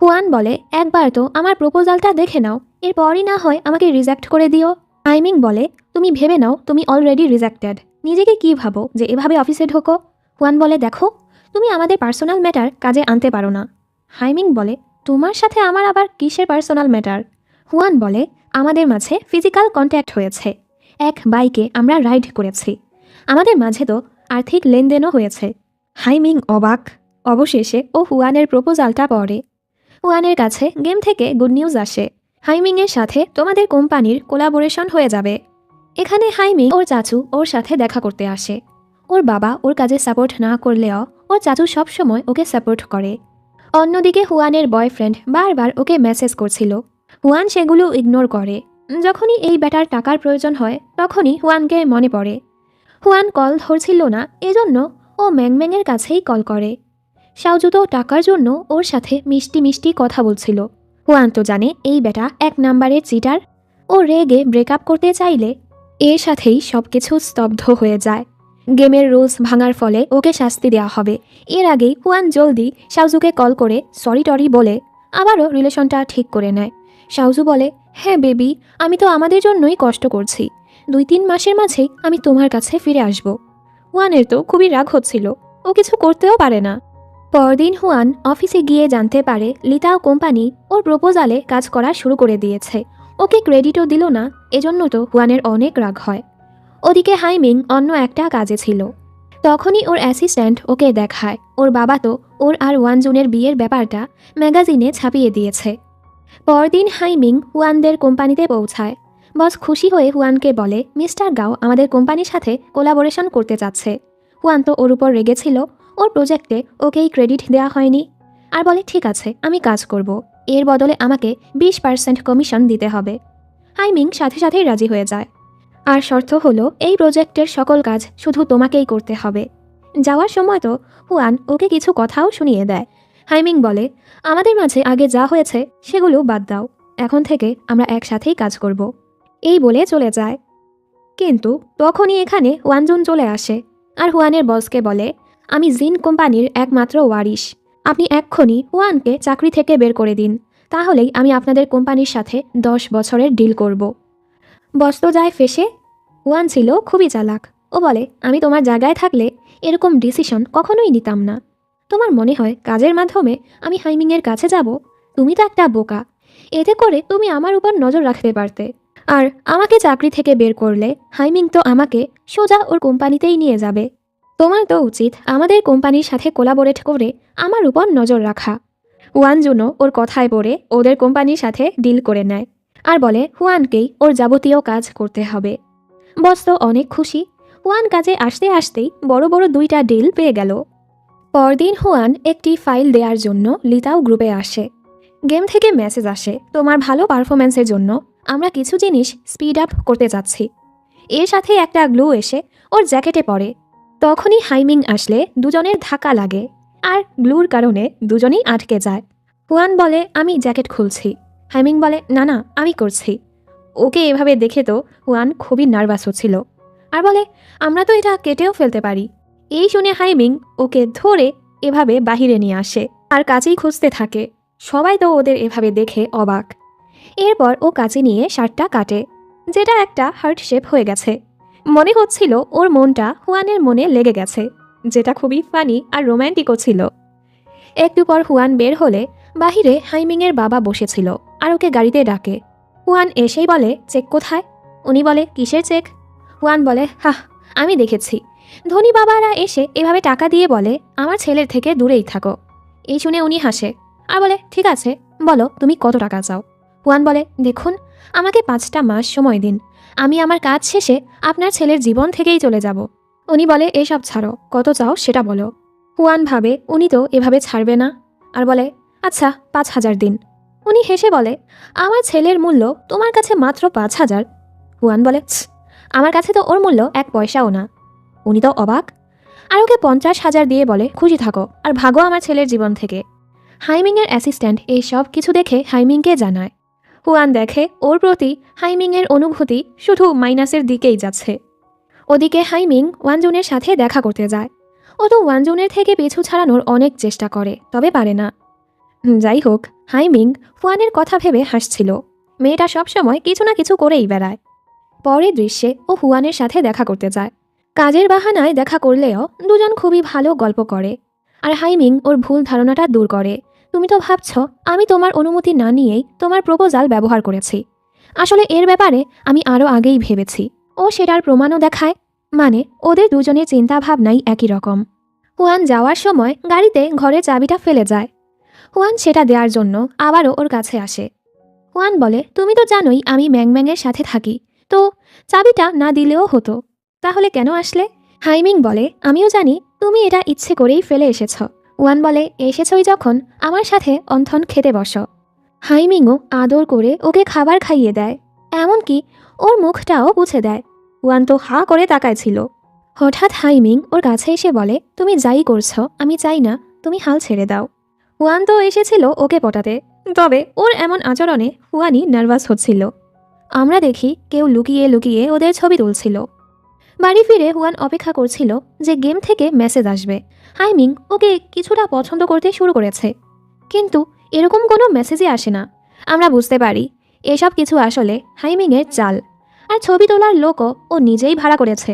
হুয়ান বলে, একবার তো আমার প্রপোজালটা দেখে নাও, এরপরই না হয় আমাকে রিজেক্ট করে দিও। হাইমিং বলে, তুমি ভেবে নাও তুমি অলরেডি রিজেক্টেড, নিজেকে কি ভাবো যে এভাবে অফিসে ঢোকো। হুয়ান বলে, দেখো তুমি আমাদের পার্সোনাল ম্যাটার কাজে আনতে পারো না। হাইমিং বলে, তোমার সাথে আমার আবার কিসের পার্সোনাল ম্যাটার। হুয়ান বলে, আমাদের মাঝে ফিজিক্যাল কন্ট্যাক্ট হয়েছে, এক বাইকে আমরা রাইড করেছি, আমাদের মাঝে তো আর্থিক লেনদেনও হয়েছে। হাইমিং অবাক। অবশেষে ও হুয়ানের প্রপোজালটা পড়ে। হুয়ানের কাছে গেম থেকে গুড নিউজ আসে, হাইমিংয়ের সাথে তোমাদের কোম্পানির কোলাবোরেশন হয়ে যাবে। এখানে হাইমিং ওর চাচু ওর সাথে দেখা করতে আসে। ওর বাবা ওর কাজে সাপোর্ট না করলেও ওর চাচু সবসময় ওকে সাপোর্ট করে। অন্যদিকে হুয়ানের বয়ফ্রেন্ড বারবার ওকে মেসেজ করছিল, হুয়ান সেগুলো ইগনোর করে। যখনই এই ব্যাটার টাকার প্রয়োজন হয় তখনই হুয়ানকে মনে পড়ে। হুয়ান কল ধরছিল না, এজন্য ও ম্যাংম্যাংয়ের কাছেই কল করে। শাওজু তো টাকার জন্য ওর সাথে মিষ্টি মিষ্টি কথা বলছিল। হুয়ান তো জানে এই ব্যাটা এক নাম্বারের চিটার। ও রেগে ব্রেকআপ করতে চাইলে এর সাথেই সব কিছু স্তব্ধ হয়ে যায়। গেমের রুলস ভাঙার ফলে ওকে শাস্তি দেওয়া হবে। এর আগেই হুয়ান জলদি শাওজুকে কল করে সরি টরি বলে আবারও রিলেশনটা ঠিক করে নেয়। শাওজু বলে, হ্যাঁ বেবি, আমি তো আমাদের জন্যই কষ্ট করছি, 2-3 মাসের মাঝেই আমি তোমার কাছে ফিরে আসব। হুয়ানের তো খুবই রাগ হচ্ছিল, ও কিছু করতেও পারে না। পরদিন হুয়ান অফিসে গিয়ে জানতে পারে লিতাও কোম্পানি ওর প্রপোজালে কাজ করা শুরু করে দিয়েছে। ওকে ক্রেডিটও দিল না, এজন্য তো হুয়ানের অনেক রাগ হয়। ওদিকে হাইমিং অন্য একটা কাজে ছিল। তখনই ওর অ্যাসিস্ট্যান্ট ওকে দেখায় ওর বাবা তো ওর আর ওয়ানজুনের বিয়ের ব্যাপারটা ম্যাগাজিনে ছাপিয়ে দিয়েছে। পরদিন হাইমিং হুয়ানদের কোম্পানিতে পৌঁছায়। বস খুশি হয়ে হুয়ানকে বলে, মিস্টার গাও আমাদের কোম্পানির সাথে কোলাবোরেশন করতে চাচ্ছে। হুয়ান তো ওর উপর রেগেছিল, ওর প্রজেক্টে ওকেই ক্রেডিট দেওয়া হয়নি, আর বলে ঠিক আছে আমি কাজ করব, এর বদলে আমাকে 20% কমিশন দিতে হবে। হাইমিং সাথে সাথেই রাজি হয়ে যায়, আর শর্ত হলো এই প্রজেক্টের সকল কাজ শুধু তোমাকেই করতে হবে। যাওয়ার সময় তো হুয়ান ওকে কিছু কথাও শুনিয়ে দেয়। হাইমিং বলে, আমাদের মাঝে আগে যা হয়েছে সেগুলো বাদ দাও, এখন থেকে আমরা একসাথেই কাজ করব। এই বলে চলে যায়। কিন্তু তখনই এখানে ওয়ানজুন চলে আসে আর হুয়ানের বসকে বলে, আমি জিন কোম্পানির একমাত্র ওয়ারিশ, আপনি এক্ষুনি হুয়ানকে চাকরি থেকে বের করে দিন, তাহলেই আমি আপনাদের কোম্পানির সাথে 10 বছরের ডিল করব। বস তো যায় ফেসে। হুয়ান ছিল খুবই চালাক। ও বলে, আমি তোমার জায়গায় থাকলে এরকম ডিসিশন কখনোই নিতাম না। তোমার মনে হয় কাজের মাধ্যমে আমি হাইমিংয়ের কাছে যাব? তুমি তো একটা বোকা, এতে করে তুমি আমার উপর নজর রাখতে পারতে। আর আমাকে চাকরি থেকে বের করলে হাইমিং তো আমাকে সোজা ওর কোম্পানিতেই নিয়ে যাবে। তোমার তো উচিত আমাদের কোম্পানির সাথে কোলাবোরেট করে আমার উপর নজর রাখা। ওয়ানজুনও ওর কথায় পড়ে ওদের কোম্পানির সাথে ডিল করে নেয় আর বলে হুয়ানকেই ওর যাবতীয় কাজ করতে হবে। বস তো অনেক খুশি। হুয়ান কাজে আসতে আসতেই বড় বড় 2টা ডিল পেয়ে গেল। পরদিন হুয়ান একটি ফাইল দেওয়ার জন্য লিতাও গ্রুপে আসে। গেম থেকে মেসেজ আসে, তোমার ভালো পারফরম্যান্সের জন্য আমরা কিছু জিনিস স্পিড আপ করতে যাচ্ছি। এর সাথে একটা গ্লু এসে ওর জ্যাকেটে পড়ে। তখনই হাইমিং আসলে দুজনের ধাক্কা লাগে আর গ্লুর কারণে দুজনেই আটকে যায়। হুয়ান বলে, আমি জ্যাকেট খুলছি। হাইমিং বলে, না না আমি করছি। ওকে এভাবে দেখে তো হুয়ান খুবই নার্ভাস হচ্ছিল আর বলে, আমরা তো এটা কেটেও ফেলতে পারি। এই শুনে হাইমিং ওকে ধরে এভাবে বাহিরে নিয়ে আসে আর কাঁচি খুঁজতে থাকে। সবাই তো ওদের এভাবে দেখে অবাক। এরপর ও কাঁচি নিয়ে শার্টটা কাটে, যেটা একটা হার্ট শেপ হয়ে গেছে। মনে হচ্ছিল ওর মনটা হুয়ানের মনে লেগে গেছে, যেটা খুবই ফানি আর রোম্যান্টিকও ছিল। একটু পর হুয়ান বের হলে বাহিরে হাইমিংয়ের বাবা বসেছিল আর ওকে গাড়িতে ডাকে। হুয়ান এসেই বলে, চেক কোথায়? উনি বলে, কিসের চেক? হুয়ান বলে, হাহ, আমি দেখেছি ধনী বাবারা এসে এভাবে টাকা দিয়ে বলে আমার ছেলের থেকে দূরেই থাকো। এই শুনে উনি হাসে আর বলে, ঠিক আছে বলো তুমি কত টাকা চাও। হুয়ান বলে, দেখুন আমাকে 5টা মাস সময় দিন, আমি আমার কাজ শেষে আপনার ছেলের জীবন থেকেই চলে যাব। উনি বলে, এসব ছাড়ো, কত চাও সেটা বলো। হুয়ান ভাবে উনি তো এভাবে ছাড়বে না আর বলে, আচ্ছা 5,000 দিন। উনি হেসে বলে, আমার ছেলের মূল্য তোমার কাছে মাত্র 5,000? হুয়ান বলে, আমার কাছে তো ওর মূল্য 1 পয়সাও না। উনি তো অবাক। আর ওকে 50,000 দিয়ে বলে খুশি থাকো আর ভাগো আমার ছেলের জীবন থেকে। হাইমিংয়ের অ্যাসিস্ট্যান্ট এই সব কিছু দেখে হাইমিংকে জানায়। হুয়ান দেখে ওর প্রতি হাইমিংয়ের অনুভূতি শুধু মাইনাসের দিকেই যাচ্ছে। ওদিকে হাইমিং ওয়ানজুনের সাথে দেখা করতে যায়। ও তো ওয়ানজুনের থেকে পিছু ছাড়ানোর অনেক চেষ্টা করে, তবে পারে না। যাই হোক, হাইমিং হুয়ানের কথা ভেবে হাসছিল। মেয়েটা সবসময় কিছু না কিছু করেই বেড়ায়। পরের দৃশ্যে ও হুয়ানের সাথে দেখা করতে যায়। কাজের বাহানায় দেখা করলেও দুজন খুবই ভালো গল্প করে। আর হাইমিং ওর ভুল ধারণাটা দূর করে। তুমি তো ভাবছ আমি তোমার অনুমতি না নিয়েই তোমার প্রপোজাল ব্যবহার করেছি। আসলে এর ব্যাপারে আমি আরও আগেই ভেবেছি। ও সেটার প্রমাণও দেখায়। মানে ওদের দুজনের চিন্তাভাবনাই একই রকম। হুয়ান যাওয়ার সময় গাড়িতে ঘরের চাবিটা ফেলে যায়। হুয়ান সেটা দেওয়ার জন্য আবারও ওর কাছে আসে। হুয়ান বলে, তুমি তো জানোই আমি ম্যাংম্যাংয়ের সাথে থাকি, তো চাবিটা না দিলেও হতো, তাহলে কেন আসলে? হাইমিং বলে, আমিও জানি তুমি এটা ইচ্ছে করেই ফেলে এসেছ। ওয়ান বলে, এসেছই যখন আমার সাথে অন্থন খেতে বসো। হাইমিংও আদর করে ওকে খাবার খাইয়ে দেয়, এমনকি ওর মুখটাও মুছে দেয়। ওয়ান তো হাঁ করে তাকায় ছিল। হঠাৎ হাইমিং ওর কাছে এসে বলে, তুমি যাই করছো আমি চাই না তুমি হাল ছেড়ে দাও। ওয়ান তো এসেছিল ওকে পটাতে, তবে ওর এমন আচরণে হুয়ানই নার্ভাস হচ্ছিল। আমরা দেখি কেউ লুকিয়ে লুকিয়ে ওদের ছবি তুলছিল। বাড়ি ফিরে হুয়ান অপেক্ষা করছিল যে গেম থেকে মেসেজ আসবে হাইমিং ওকে কিছুটা পছন্দ করতে শুরু করেছে, কিন্তু এরকম কোনো মেসেজই আসে না। আমরা বুঝতে পারি এসব কিছু আসলে হাইমিংয়ের চাল, আর ছবি তোলার লোকও ও নিজেই ভাড়া করেছে।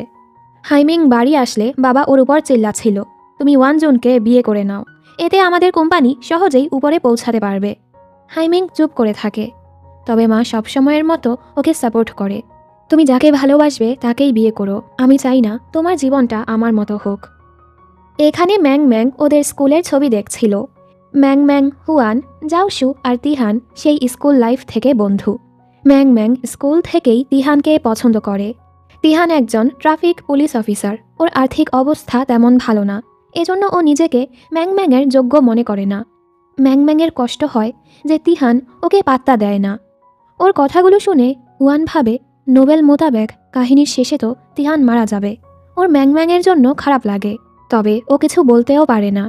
হাইমিং বাড়ি আসলে বাবা ওর উপর চিল্লাচ্ছিল, তুমি ওয়ানজনকে বিয়ে করে নাও, এতে আমাদের কোম্পানি সহজেই উপরে পৌঁছাতে পারবে। হাইমিং চুপ করে থাকে, তবে মা সবসময়ের মতো ওকে সাপোর্ট করে। তুমি যাকে ভালোবাসবে তাকেই বিয়ে করো, আমি চাই না তোমার জীবনটা আমার মতো হোক। এখানে ম্যাং ম্যাং ওদের স্কুলের ছবি দেখছিল। ম্যাং ম্যাং, হুয়ান, জাওশু আর তিহান সেই স্কুল লাইফ থেকে বন্ধু। ম্যাং ম্যাং স্কুল থেকেই তিহানকে পছন্দ করে। তিহান একজন ট্রাফিক পুলিশ অফিসার, ওর আর্থিক অবস্থা তেমন ভালো না, এজন্য ও নিজেকে ম্যাং ম্যাংয়ের যোগ্য মনে করে না। ম্যাং ম্যাংয়ের কষ্ট হয় যে তিহান ওকে পাত্তা দেয় না। ওর কথাগুলো শুনে হুয়ান ভাবে নোবেল মোতাবেক কাহিনীর শেষে তো তিহান মারা যাবে। ওর ম্যাংম্যাংয়ের জন্য খারাপ লাগে, তবে ও কিছু বলতেও পারে না।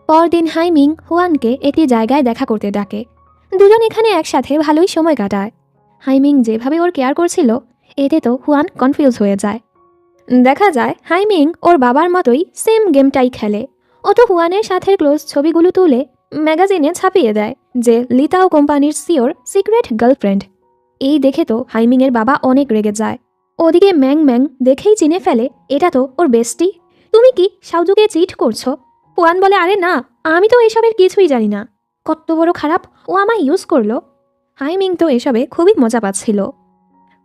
পরদিন হাইমিং হুয়ানকে একটি জায়গায় দেখা করতে ডাকে। দুজন এখানে একসাথে ভালোই সময় কাটায়। হাইমিং যেভাবে ওর কেয়ার করছিল এতে তো হুয়ান কনফিউজ হয়ে যায়। দেখা যায় হাইমিং ওর বাবার মতোই সেম গেমটাই খেলে। ও তো হুয়ানের সাথে ক্লোজ ছবিগুলো তুলে ম্যাগাজিনে ছাপিয়ে দেয় যে লিতাও কোম্পানির সিওর সিক্রেট গার্লফ্রেন্ড। এই দেখে তো হাইমিংয়ের বাবা অনেক রেগে যায়। ওদিকে ম্যাং ম্যাং দেখেই চিনে ফেলে এটা তো ওর বেস্টি। তুমি কি সাউজুকে চিট করছো? হুয়ান বলে, আরে না, আমি তো এসবের কিছুই জানি না। কত বড় খারাপ, ও আমায় ইউজ করলো। হাইমিং তো এসবে খুবই মজা পাচ্ছিল।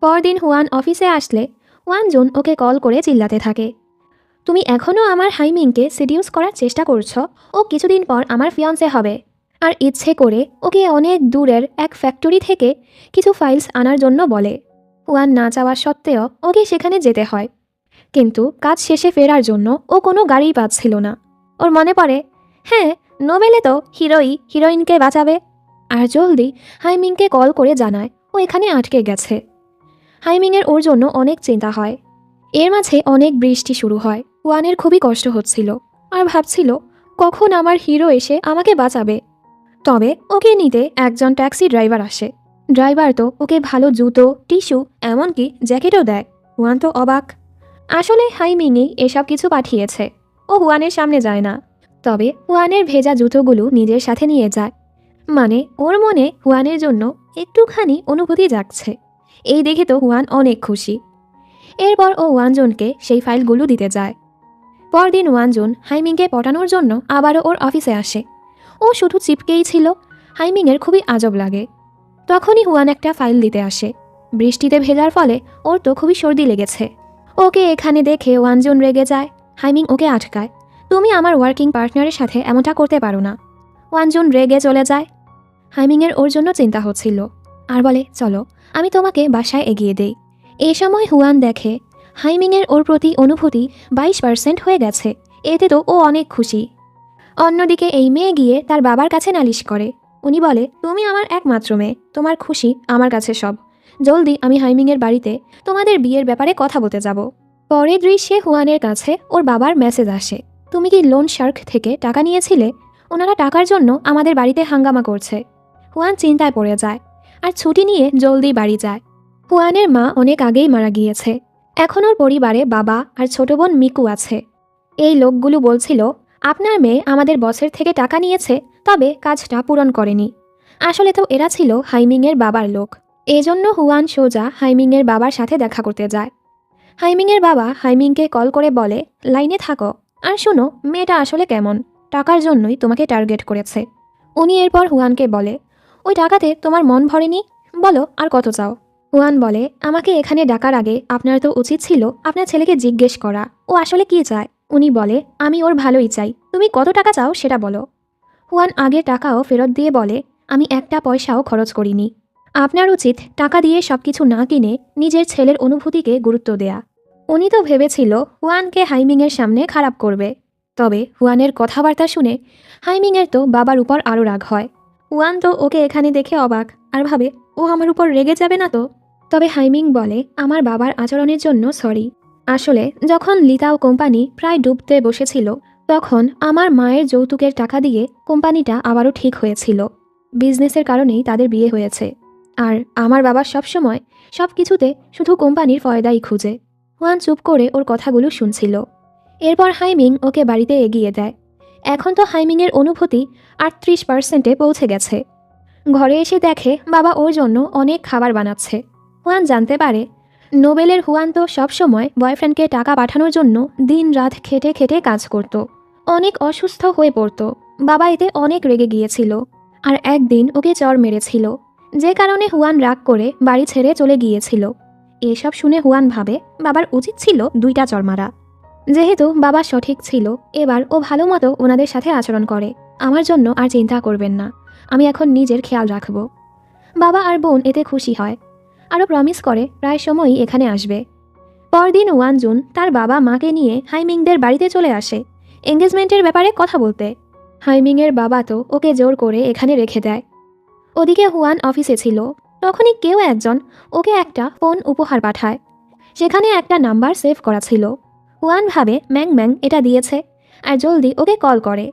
পরদিন হুয়ান অফিসে আসলে ওয়ানজুন ওকে কল করে চিল্লাতে থাকে, তুমি এখনও আমার হাইমিংকে সিডিউস করার চেষ্টা করছো। ও কিছুদিন পর আমার ফিয়ান্সে হবে। আর ইচ্ছে করে ওকে অনেক দূরের এক ফ্যাক্টরি থেকে কিছু ফাইলস আনার জন্য বলে। ওয়ান না চাওয়া সত্ত্বেও ওকে সেখানে যেতে হয়, কিন্তু কাজ শেষে ফেরার জন্য ও কোনো গাড়িই পাচ্ছিল না। ওর মনে পড়ে, হ্যাঁ, নোবেলে তো হিরোইনকে বাঁচাবে। আর জলদি হাইমিংকে কল করে জানায় ও এখানে আটকে গেছে। হাইমিংয়ের ওর জন্য অনেক চিন্তা হয়। এর মাঝে অনেক বৃষ্টি শুরু হয়। ওয়ানের খুবই কষ্ট হচ্ছিল আর ভাবছিল কখন আমার হিরো এসে আমাকে বাঁচাবে। তবে ওকে নিতে একজন ট্যাক্সি ড্রাইভার আসে। ড্রাইভার তো ওকে ভালো জুতো, টিস্যু, এমনকি জ্যাকেটও দেয়। হুয়ান তো অবাক। আসলে হাইমিংই এসব কিছু পাঠিয়েছে। ও হুয়ানের সামনে যায় না, তবে হুয়ানের ভেজা জুতোগুলো নিজের সাথে নিয়ে যায়। মানে ওর মনে হুয়ানের জন্য একটুখানি অনুভূতি জাগছে। এই দেখে তো হুয়ান অনেক খুশি। এরপর ও ওয়ানজনকে সেই ফাইলগুলো দিতে যায়। পরদিন ওয়ানজন হাইমিংকে পটানোর জন্য আবারও ওর অফিসে আসে। ও শুধু চিপকেই ছিল। হাইমিংয়ের খুবই আজব লাগে। তখনই হুয়ান একটা ফাইল দিতে আসে। বৃষ্টিতে ভেজার ফলে ওর তো খুবই সর্দি লেগেছে। ওকে এখানে দেখে ওয়ানজন রেগে যায়। হাইমিং ওকে আটকায়, তুমি আমার ওয়ার্কিং পার্টনারের সাথে এমনটা করতে পারো না। ওয়ানজন রেগে চলে যায়। হাইমিংয়ের ওর জন্য চিন্তা হচ্ছিল আর বলে, চলো আমি তোমাকে বাসায় এগিয়ে দেই। এই সময় হুয়ান দেখে হাইমিংয়ের ওর প্রতি অনুভূতি 22% হয়ে গেছে। এতে তো ও অনেক খুশি। অন্যদিকে এই মেয়ে গিয়ে তার বাবার কাছে নালিশ করে। উনি বলে, তুমি আমার একমাত্র মেয়ে, তোমার খুশি আমার কাছে সব। জলদি আমি হাইমিংয়ের বাড়িতে তোমাদের বিয়ের ব্যাপারে কথা বলতে যাব। পরের দৃশ্যে হুয়ানের কাছে ওর বাবার মেসেজ আসে, তুমি কি লোন শার্ক থেকে টাকা নিয়েছিলে? ওনারা টাকার জন্য আমাদের বাড়িতে হাঙ্গামা করছে। হুয়ান চিন্তায় পড়ে যায় আর ছুটি নিয়ে জলদি বাড়ি যায়। হুয়ানের মা অনেক আগেই মারা গিয়েছে। এখন ওর পরিবারে বাবা আর ছোট বোন মিকু আছে। এই লোকগুলো বলছিল, আপনার মেয়ে আমাদের বসের থেকে টাকা নিয়েছে, তবে কাজটা পূরণ করেনি। আসলে তো এরা ছিল হাইমিংয়ের বাবার লোক। এজন্য হুয়ান সোজা হাইমিংয়ের বাবার সাথে দেখা করতে যায়। হাইমিংয়ের বাবা হাইমিংকে কল করে বলে, লাইনে থাকো আর শোনো, মেয়েটা আসলে কেমন, টাকার জন্যই তোমাকে টার্গেট করেছে। উনি এরপর হুয়ানকে বলে, ওই টাকাতে তোমার মন ভরেনি, বলো আর কত চাও। হুয়ান বলে, আমাকে এখানে ডাকার আগে আপনার তো উচিত ছিল আপনার ছেলেকে জিজ্ঞেস করা ও আসলে কি চায়। উনি বলে, আমি ওর ভালোই চাই, তুমি কত টাকা চাও সেটা বলো। হুয়ান আগের টাকাও ফেরত দিয়ে বলে, আমি একটা পয়সাও খরচ করিনি। আপনার উচিত টাকা দিয়ে সবকিছু না কিনে নিজের ছেলের অনুভূতিকে গুরুত্ব দেয়া। উনি তো ভেবেছিল হুয়ানকে হাইমিংয়ের সামনে খারাপ করবে। তবে হুয়ানের কথাবার্তা শুনে হাইমিংয়ের তো বাবার উপর আরও রাগ হয়। হুয়ান তো ওকে এখানে দেখে অবাক আর ভাবে, ও আমার উপর রেগে যাবে না তো। তবে হাইমিং বলে, আমার বাবার আচরণের জন্য সরি। আসলে যখন লিতাও কোম্পানি প্রায় ডুবতে বসেছিল, তখন আমার মায়ের যৌতুকের টাকা দিয়ে কোম্পানিটা আবারও ঠিক হয়েছিল। বিজনেসের কারণেই তাদের বিয়ে হয়েছে। আর আমার বাবা সবসময় সব কিছুতে শুধু কোম্পানির ফয়দাই খুঁজে। হুয়ান চুপ করে ওর কথাগুলো শুনছিল। এরপর হাইমিং ওকে বাড়িতে এগিয়ে দেয়। এখন তো হাইমিংয়ের অনুভূতি 38% পৌঁছে গেছে। ঘরে এসে দেখে বাবা ওর জন্য অনেক খাবার বানাচ্ছে। হুয়ান জানতে পারে নোবেলের হুয়ান তো সবসময় বয়ফ্রেন্ডকে টাকা পাঠানোর জন্য দিন রাত খেটে খেটে কাজ করত। অনেক অসুস্থ হয়ে পড়ত। বাবা এতে অনেক রেগে গিয়েছিল আর একদিন ওকে চড় মেরেছিল, যে কারণে হুয়ান রাগ করে বাড়ি ছেড়ে চলে গিয়েছিল। এসব শুনে হুয়ান ভাবে বাবার উচিত ছিল 2টা চড় মারা। যেহেতু বাবা সঠিক ছিল, এবার ও ভালো মতো ওনাদের সাথে আচরণ করে। আমার জন্য আর চিন্তা করবেন না, আমি এখন নিজের খেয়াল রাখব। বাবা আর বোন এতে খুশি হয়, আরও প্রমিস করে প্রায় সময়ই এখানে আসবে। পরদিন 1 জুন তার বাবা মাকে নিয়ে হাইমিংদের বাড়িতে চলে আসে এঙ্গেজমেন্টের ব্যাপারে কথা বলতে। হাইমিংয়ের বাবা তো ওকে জোর করে এখানে রেখে দেয়। ওদিকে হুয়ান অফিসে ছিল, তখনই কেউ একজন ওকে একটা ফোন উপহার পাঠায়। সেখানে একটা নাম্বার সেভ করা ছিল। হুয়ান ভাবে ম্যাং ম্যাং এটা দিয়েছে আর জলদি ওকে কল করে,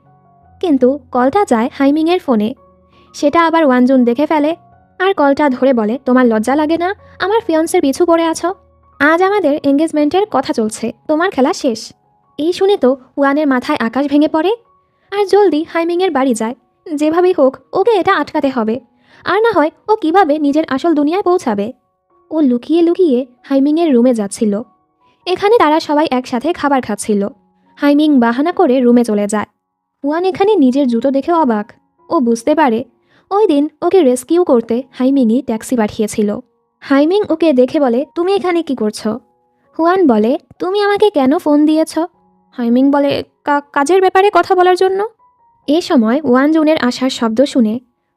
কিন্তু কলটা যায় হাইমিংয়ের ফোনে। সেটা আবার 1 জুন দেখে ফেলে আর কলটা ধরে বলে, তোমার লজ্জা লাগে না আমার ফিয়ন্সের পিছু পড়ে আছো? আজ আমাদের এঙ্গেজমেন্টের কথা চলছে, তোমার খেলা শেষ। এই শুনে তো হুয়ানের মাথায় আকাশ ভেঙে পড়ে আর জলদি হাইমিংয়ের বাড়ি যায়। যেভাবেই হোক ওকে এটা আটকাতে হবে, আর না হয় ও কিভাবে নিজের আসল দুনিয়ায় পৌঁছাবে। ও লুকিয়ে লুকিয়ে হাইমিংয়ের রুমে যাচ্ছিল। এখানে তারা সবাই একসাথে খাবার খাচ্ছিল। হাইমিং বাহানা করে রুমে চলে যায়। হুয়ান এখানে নিজের জুতো দেখে অবাক। ও বুঝতে পারে ওই দিন ওকে রেস্কিউ করতে হাইমিংই ট্যাক্সি পাঠিয়েছিল। হাইমিং ওকে দেখে বলে, তুমি এখানে কি করছো? হুয়ান বলে, তুমি আমাকে কেন ফোন দিয়েছ? হাইমিং বলে, কাজের ব্যাপারে কথা বলার জন্য। এ সময় 1 জুনের আসার শব্দ শুনে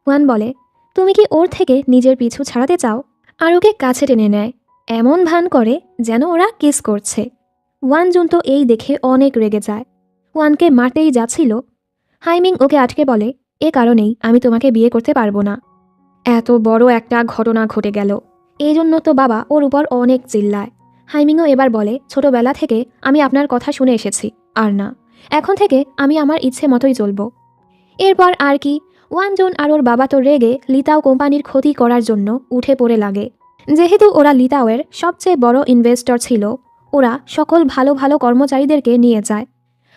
হুয়ান বলে, তুমি কি ওর থেকে নিজের পিছু ছাড়াতে চাও? আর ওকে কাছে টেনে নেয়, এমন ভান করে যেন ওরা কিস করছে। 1 জুন তো এই দেখে অনেক রেগে যায়, হুয়ানকে মারতেই যাচ্ছিল। হাইমিং ওকে আটকে বলে, এ কারণেই আমি তোমাকে বিয়ে করতে পারবো না। এত বড় একটা ঘটনা ঘটে গেল, এই জন্য তো বাবা ওর উপর অনেক চিল্লায়। হাইমিংও এবার বলে, ছোটবেলা থেকে আমি আপনার কথা শুনে এসেছি, আর না, এখন থেকে আমি আমার ইচ্ছে মতোই চলবো। এরপর আর কি, 1 জুন আর ওর বাবা তো রেগে লিতাও কোম্পানির ক্ষতি করার জন্য উঠে পড়ে লাগে। যেহেতু ওরা লিতাওয়ের সবচেয়ে বড় ইনভেস্টর ছিল, ওরা সকল ভালো ভালো কর্মচারীদেরকে নিয়ে যায়।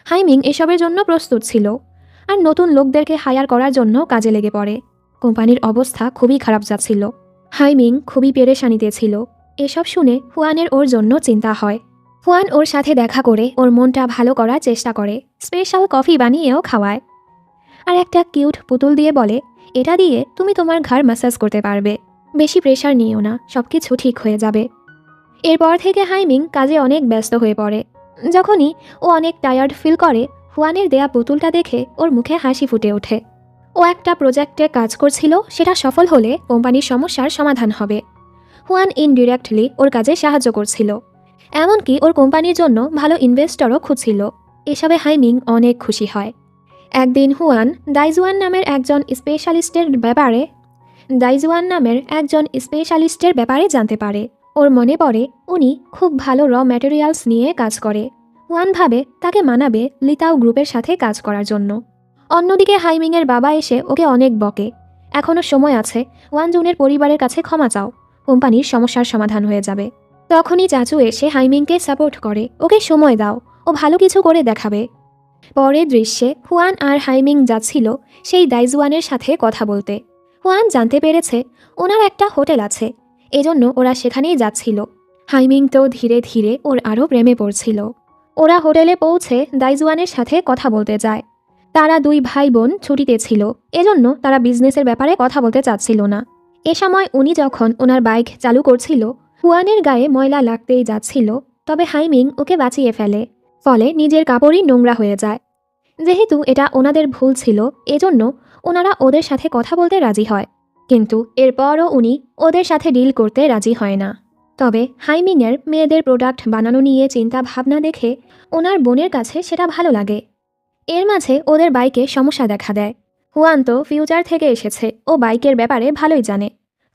হাইমিং এসবের জন্য প্রস্তুত ছিল আর নতুন লোকদেরকে হায়ার করার জন্য কাজে লেগে পড়ে। কোম্পানির অবস্থা খুবই খারাপ যাচ্ছিল। হাইমিং খুবই পেরেশানিতে ছিল। এসব শুনে হুয়ানের ওর জন্য চিন্তা হয়। হুয়ান ওর সাথে দেখা করে ওর মনটা ভালো করার চেষ্টা করে, স্পেশাল কফি বানিয়েও খাওয়ায়। আর একটা কিউট পুতুল দিয়ে বলে, এটা দিয়ে তুমি তোমার ঘাড় ম্যাসাজ করতে পারবে, বেশি প্রেশার নিও না, সব কিছু ঠিক হয়ে যাবে। এরপর থেকে হাইমিং কাজে অনেক ব্যস্ত হয়ে পড়ে। যখনই ও অনেক টায়ার্ড ফিল করে, হুয়ানের দেয়া পুতুলটা দেখে ওর মুখে হাসি ফুটে ওঠে। ও একটা প্রজেক্টে কাজ করছিল, সেটা সফল হলে কোম্পানির সমস্যার সমাধান হবে। হুয়ান ইনডিরেক্টলি ওর কাজে সাহায্য করছিল, এমনকি ওর কোম্পানির জন্য ভালো ইনভেস্টরও খুঁজছিল। এসবে হাইমিং অনেক খুশি হয়। একদিন হুয়ান দাইজুয়ান নামের একজন স্পেশালিস্টের ব্যাপারে জানতে পারে। ওর মনে পড়ে উনি খুব ভালো র ম্যাটেরিয়ালস নিয়ে কাজ করে। হুয়ান ভাবে তাকে মানাবে লিতাও গ্রুপের সাথে কাজ করার জন্য। অন্যদিকে হাইমিংয়ের বাবা এসে ওকে অনেক বকে। এখনও সময় আছে, ওয়ান জুনের পরিবারের কাছে ক্ষমা চাও, কোম্পানির সমস্যার সমাধান হয়ে যাবে। তখনই চাচু এসে হাইমিংকে সাপোর্ট করে, ওকে সময় দাও, ও ভালো কিছু করে দেখাবে। পরের দৃশ্যে হুয়ান আর হাইমিং যাচ্ছিল সেই দাইজুয়ানের সাথে কথা বলতে। হুয়ান জানতে পেরেছে ওনার একটা হোটেল আছে, এজন্য ওরা সেখানেই যাচ্ছিল। হাইমিং তো ধীরে ধীরে ওর আরও প্রেমে পড়ছিল। ওরা হোটেলে পৌঁছে দাইজুয়ানের সাথে কথা বলতে যায়। তারা দুই ভাই বোন ছুটিতে ছিল, এজন্য তারা বিজনেসের ব্যাপারে কথা বলতে চাচ্ছিল না। এ সময় উনি যখন ওনার বাইক চালু করছিল, হুয়ানের গায়ে ময়লা লাগতেই যাচ্ছিল, তবে হাইমিং ওকে বাঁচিয়ে ফেলে। ফলে নিজের কাপড়ই নোংরা হয়ে যায়। যেহেতু এটা ওনাদের ভুল ছিল, এজন্য ওনারা ওদের সাথে কথা বলতে রাজি হয়। কিন্তু এরপরও উনি ওদের সাথে ডিল করতে রাজি হয় না। তবে হাইমিংয়ের মেয়েদের প্রোডাক্ট বানানো নিয়ে চিন্তা ভাবনা দেখে ওনার বোনের কাছে সেটা ভালো লাগে। এর মাঝে ওদের বাইকে সমস্যা দেখা দেয়। হুয়ান তো ফিউচার থেকে এসেছে, ও বাইকের ব্যাপারে ভালোই জানে,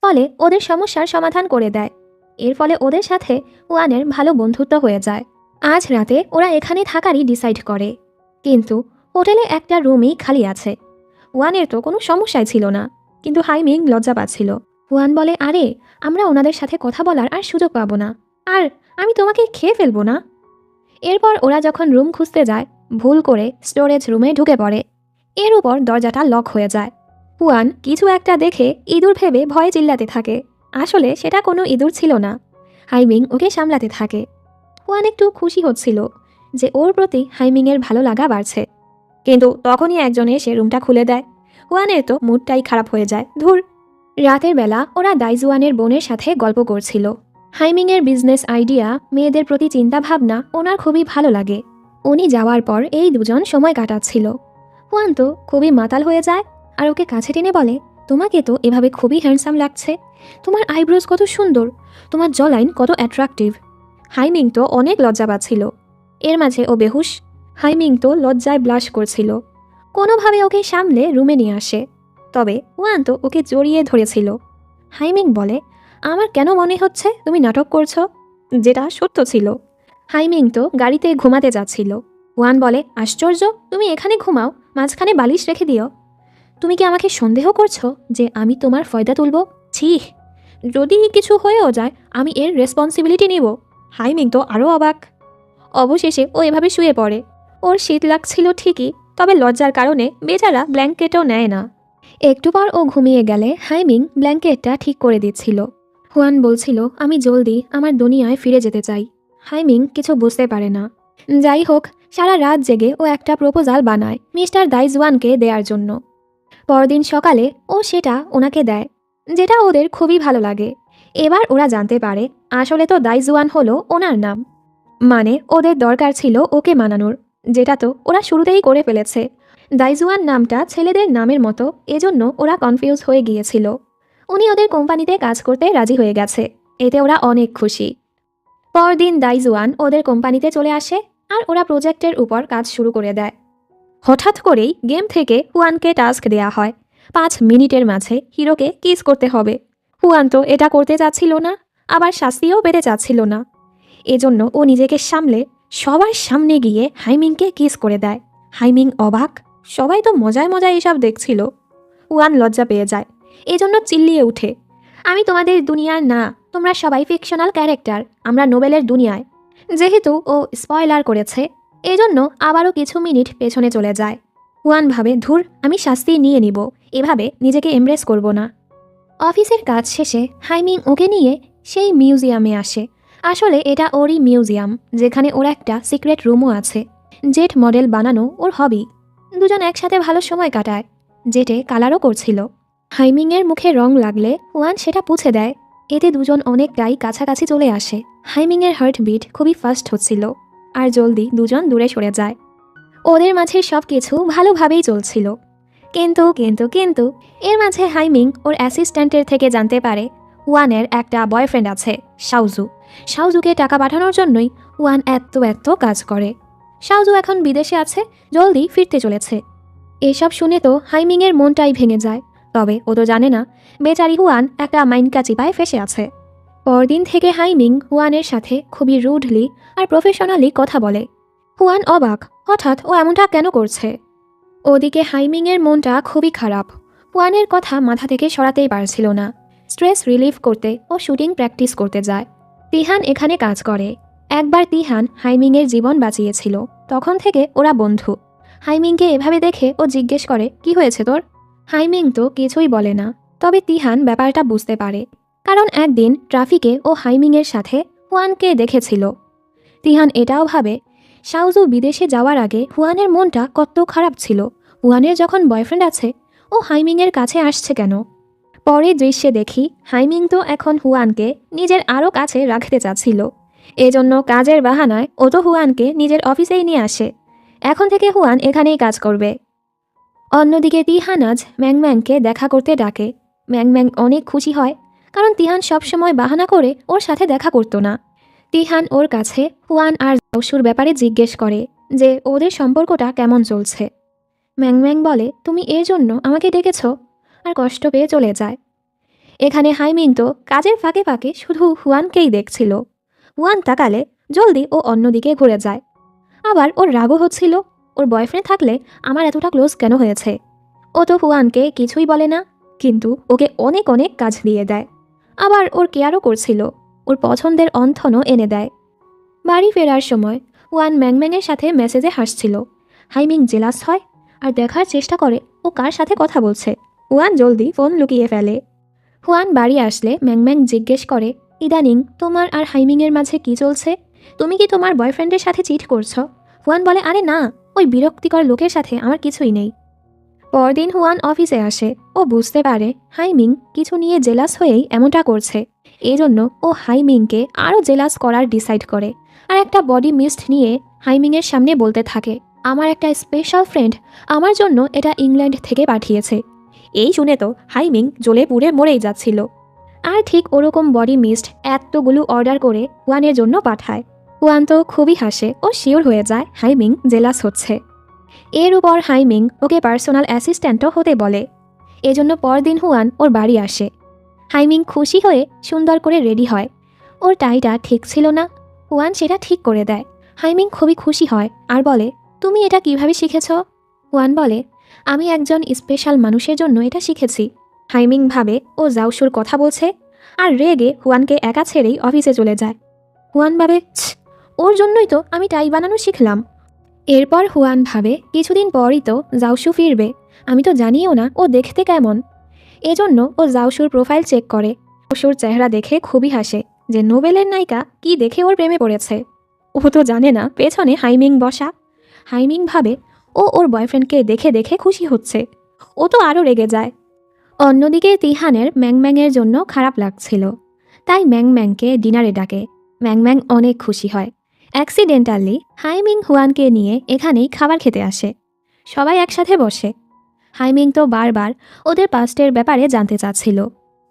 ফলে ওদের সমস্যার সমাধান করে দেয়। এর ফলে ওদের সাথে হুয়ানের ভালো বন্ধুত্ব হয়ে যায়। আজ রাতে ওরা এখানে থাকারই ডিসাইড করে, কিন্তু হোটেলে একটা রুমই খালি আছে। হুয়ানের তো কোনো সমস্যাই ছিল না, কিন্তু হাইমিং লজ্জা পাচ্ছিল। হুয়ান বলে, আরে আমরা ওনাদের সাথে কথা বলার আর সুযোগ পাবো না, আর আমি তোমাকে খেয়ে ফেলবো না। এরপর ওরা যখন রুম খুঁজতে যায়, ভুল করে স্টোরেজ রুমে ঢুকে পড়ে। এর উপর দরজাটা লক হয়ে যায়। হুয়ান কিছু একটা দেখে ইঁদুর ভেবে ভয়ে চিল্লাতে থাকে। আসলে সেটা কোনো ইঁদুর ছিল না। হাইমিং ওকে সামলাতে থাকে। হুয়ান একটু খুশি হচ্ছিল যে ওর প্রতি হাইমিংয়ের ভালো লাগা বাড়ছে। কিন্তু তখনই একজন এসে রুমটা খুলে দেয়। হুয়ানের তো মুডটাই খারাপ হয়ে যায়। ধুর। রাতের বেলা ওরা দাইজুয়ানের বোনের সাথে গল্প করছিল। হাইমিংয়ের বিজনেস আইডিয়া, মেয়েদের প্রতি চিন্তাভাবনা ওনার খুবই ভালো লাগে। উনি যাওয়ার পর এই দুজন সময় কাটাচ্ছিল। হুয়ান তো খুবই মাতাল হয়ে যায় আর ওকে কাছে টেনে বলে, তোমাকে তো এভাবে খুবই হ্যান্ডসাম লাগছে, তোমার আইব্রোজ কত সুন্দর, তোমার জলাইন কত অ্যাট্রাকটিভ। হাইমিং তো অনেক লজ্জা পাচ্ছিল। এর মাঝে ও বেহুশ। হাইমিং তো লজ্জায় ব্লাশ করছিল। কোনোভাবে ওকে সামলে রুমে নিয়ে আসে, তবে হুয়ান তো ওকে জড়িয়ে ধরেছিল। হাইমিং বলে, আমার কেন মনে হচ্ছে তুমি নাটক করছো, যেটা সত্য ছিল। হাইমিং তো গাড়িতে ঘুমাতে যাচ্ছিল। হুয়ান বলে, আশ্চর্য, তুমি এখানে ঘুমাও, মাঝখানে বালিশ রেখে দিও। তুমি কি আমাকে সন্দেহ করছো যে আমি তোমার ফয়দা তুলব? ছি, যদি কিছু হয়েও যায় আমি এর রেসপন্সিবিলিটি নিব। হাইমিং তো আরও অবাক। অবশেষে ও এভাবে শুয়ে পড়ে। ওর শীত লাগছিল ঠিকই, তবে লজ্জার কারণে বেচারা ব্ল্যাঙ্কেটও নেয় না। একটু পর ও ঘুমিয়ে গেলে হাইমিং ব্ল্যাঙ্কেটটা ঠিক করে দিচ্ছিল। হুয়ান বলছিল, আমি জলদি আমার দুনিয়ায় ফিরে যেতে চাই। হাইমিং কিছু বুঝতে পারে না। যাই হোক, সারা রাত জেগে ও একটা প্রপোজাল বানায় মিস্টার দাইজওয়ানকে দেওয়ার জন্য। পরদিন সকালে ও সেটা ওনাকে দেয়, যেটা ওদের খুবই ভালো লাগে। এবার ওরা জানতে পারে আসলে তো দাইজওয়ান হলো ওনার নাম। মানে ওদের দরকার ছিল ওকে মানানোর, যেটা তো ওরা শুরুতেই করে ফেলেছে। দাইজওয়ান নামটা ছেলেদের নামের মতো, এজন্য ওরা কনফিউজ হয়ে গিয়েছিল। উনি ওদের কোম্পানিতে কাজ করতে রাজি হয়ে গেছে, এতে ওরা অনেক খুশি। পরদিন দাইজওয়ান ওদের কোম্পানিতে চলে আসে আর ওরা প্রজেক্টের উপর কাজ শুরু করে দেয়। হঠাৎ করেই গেম থেকে হুয়ানকে টাস্ক দেয়া হয় 5 মিনিটের মাঝে হিরোকে কিস করতে হবে। হুয়ান তো এটা করতে চাচ্ছিল না, আবার শাস্তিও পেতে চাচ্ছিল না। এজন্য ও নিজেকে সামলে সবার সামনে গিয়ে হাইমিংকে কিস করে দেয়। হাইমিং অবাক, সবাই তো মজায় মজায় এসব দেখছিল। হুয়ান লজ্জা পেয়ে যায়, এজন্য চিল্লিয়ে উঠে, আমি তোমাদের দুনিয়ার না, তোমরা সবাই ফিকশনাল ক্যারেক্টার, আমরা নোবেলের দুনিয়ায়। যেহেতু ও স্পয়লার করেছে, এজন্য আবারও কিছু মিনিট পেছনে চলে যায়। হুয়ান ভাবে, ধুর, আমি শাস্তি নিয়ে নিব, এভাবে নিজেকে এমব্রেস করব না। অফিসের কাজ শেষে হাইমিং ওকে নিয়ে সেই মিউজিয়ামে আসে। আসলে এটা ওরই মিউজিয়াম, যেখানে ওর একটা সিক্রেট রুমও আছে। জেট মডেল বানানো ওর হবি। দুজন একসাথে ভালো সময় কাটায়। জেটে কালারও করছিল। হাইমিংয়ের মুখে রং লাগলে হুয়ান সেটা পুছে দেয়। এতে দুজন অনেকটাই কাছাকাছি চলে আসে। হাইমিংয়ের হার্টবিট খুবই ফাস্ট হচ্ছিল, আর জলদি দুজন দূরে সরে যায়। ওদের মাঝে সব কিছু ভালোভাবেই চলছিল। কিন্তু কিন্তু কিন্তু এর মাঝে হাইমিং ওর অ্যাসিস্ট্যান্টের থেকে জানতে পারে হুয়ানের একটা বয়ফ্রেন্ড আছে, শাওজু। শাওজুকে টাকা পাঠানোর জন্যই হুয়ান এত কাজ করে। শাওজু এখন বিদেশে আছে, জলদি ফিরতে চলেছে। এসব শুনে তো হাইমিংয়ের মনটাই ভেঙে যায়। তবে ও তো জানে না বেচারি হুয়ান একটা মাইনকা চিপায় ফেসে আছে। পরদিন থেকে হাইমিং হুয়ানের সাথে খুবই রুডলি আর প্রফেশনালি কথা বলে। হুয়ান অবাক, হঠাৎ ও এমনটা কেন করছে। ওদিকে হাইমিংয়ের মনটা খুবই খারাপ। হুয়ানের কথা মাথা থেকে সরাতেই পারছিল না। স্ট্রেস রিলিফ করতে ও শুটিং প্র্যাকটিস করতে যায়। তিহান এখানে কাজ করে। একবার তিহান হাইমিংয়ের জীবন বাঁচিয়েছিল, তখন থেকে ওরা বন্ধু। হাইমিংকে এভাবে দেখে ও জিজ্ঞেস করে, কি হয়েছে তোর? হাইমিং তো কিছুই বলে না, তবে তিহান ব্যাপারটা বুঝতে পারে, কারণ একদিন ট্রাফিকে ও হাইমিংয়ের সাথে হুয়ানকে দেখেছিল। তিহান এটাও ভাবে শাওজু বিদেশে যাওয়ার আগে হুয়ানের মনটা কত খারাপ ছিল। হুয়ানের যখন বয়ফ্রেন্ড আছে, ও হাইমিংয়ের কাছে আসছে কেন? পরের দৃশ্যে দেখি হাইমিং তো এখন হুয়ানকে নিজের আরও কাছে রাখতে চাচ্ছিল। এজন্য কাজের বাহানায় ও তো হুয়ানকে নিজের অফিসেই নিয়ে আসে। এখন থেকে হুয়ান এখানেই কাজ করবে। অন্যদিকে তিহান আজ ম্যাংম্যাংকে দেখা করতে ডাকে। ম্যাংম্যাং অনেক খুশি হয়, কারণ তিহান সবসময় বাহানা করে ওর সাথে দেখা করতো না। তিহান ওর কাছে হুয়ান আর জাওসুর ব্যাপারে জিজ্ঞেস করে যে ওদের সম্পর্কটা কেমন চলছে। ম্যাংম্যাং বলে, তুমি এর জন্য আমাকে ডেকেছ, আর কষ্ট পেয়ে চলে যায়। এখানে হাইমিং তো কাজের ফাঁকে ফাঁকে শুধু হুয়ানকেই দেখছিল। হুয়ান তাকালে জলদি ও অন্যদিকে ঘুরে যায়। আবার ওর রাগও হচ্ছিল, ওর বয়ফ্রেন্ড থাকলে আমার এতটা ক্লোজ কেন হয়েছে। ও তো হুয়ানকে কিছুই বলে না, কিন্তু ওকে অনেক অনেক কাজ দিয়ে দেয়। আবার ওর কেয়ারও করছিল, ওর পছন্দের অন্থনও এনে দেয়। বাড়ি ফেরার সময় হুয়ান ম্যাংম্যাংয়ের সাথে মেসেজে হাসছিল। হাইমিং জেলাস হয় আর দেখার চেষ্টা করে ও কার সাথে কথা বলছে। হুয়ান জলদি ফোন লুকিয়ে ফেলে। হুয়ান বাড়ি আসলে ম্যাংম্যাং জিজ্ঞেস করে, ইদানিং তোমার আর হাইমিংয়ের মাঝে কি চলছে? তুমি কি তোমার বয়ফ্রেন্ডের সাথে চিট করছো? হুয়ান বলে, আরে না, ওই বিরক্তিকর লোকের সাথে আমার কিছুই নেই। পরদিন হুয়ান অফিসে আসে। ও বুঝতে পারে হাইমিং কিছু নিয়ে জেলাস হয়েই এমনটা করছে। এজন্য ও হাইমিংকে আরও জেলাস করার ডিসাইড করে, আর একটা বডি মিস্ট নিয়ে হাইমিংয়ের সামনে বলতে থাকে, আমার একটা স্পেশাল ফ্রেন্ড আমার জন্য এটা ইংল্যান্ড থেকে পাঠিয়েছে। এই শুনে তো হাইমিং জ্বলে পুড়ে মরেই যাচ্ছিল। আর ঠিক ওরকম বডি মিস্ট এতগুলো অর্ডার করে হুয়ানের জন্য পাঠায়। হুয়ান তো খুবই হাসে ও শিওর হয়ে যায় হাইমিং জেলাস হচ্ছে। এর উপর হাইমিং ওকে পার্সোনাল অ্যাসিস্ট্যান্টও হতে বলে। এজন্য পরদিন হুয়ান ওর বাড়ি আসে। হাইমিং খুশি হয়ে সুন্দর করে রেডি হয়। ওর টাইটা ঠিক ছিল না, হুয়ান সেটা ঠিক করে দেয়। হাইমিং খুবই খুশি হয় আর বলে, তুমি এটা কিভাবে শিখেছ? হুয়ান বলে, আমি একজন স্পেশাল মানুষের জন্য এটা শিখেছি। হাইমিং ভাবে ও জাওসুর কথা বলছে, আর রেগে হুয়ানকে একা ছেড়েই অফিসে চলে যায়। হুয়ান ভাবে, ওর জন্যই তো আমি টাই বানানো শিখলাম। এরপর হুয়ান ভাবে কিছুদিন পরই তো জাওসু ফিরবে, আমি তো জানিও না ও দেখতে কেমন। এজন্য ও জাওসুর প্রোফাইল চেক করে। জাওসুর চেহারা দেখে খুবই হাসে যে নোবেলের নায়িকা কি দেখে ওর প্রেমে পড়েছে। ও তো জানে না পেছনে হাইমিং বসা। হাইমিং ভাবে ও ওর বয়ফ্রেন্ডকে দেখে দেখে খুশি হচ্ছে। ও তো আরও রেগে যায়। অন্যদিকে তিহানের ম্যাংম্যাংয়ের জন্য খারাপ লাগছিল, তাই ম্যাংম্যাংকে ডিনারে ডাকে। ম্যাংম্যাং অনেক খুশি হয়। অ্যাক্সিডেন্টালি হাইমিং হুয়ানকে নিয়ে এখানেই খাবার খেতে আসে। সবাই একসাথে বসে। হাইমিং তো বারবার ওদের পাস্টের ব্যাপারে জানতে চাচ্ছিল।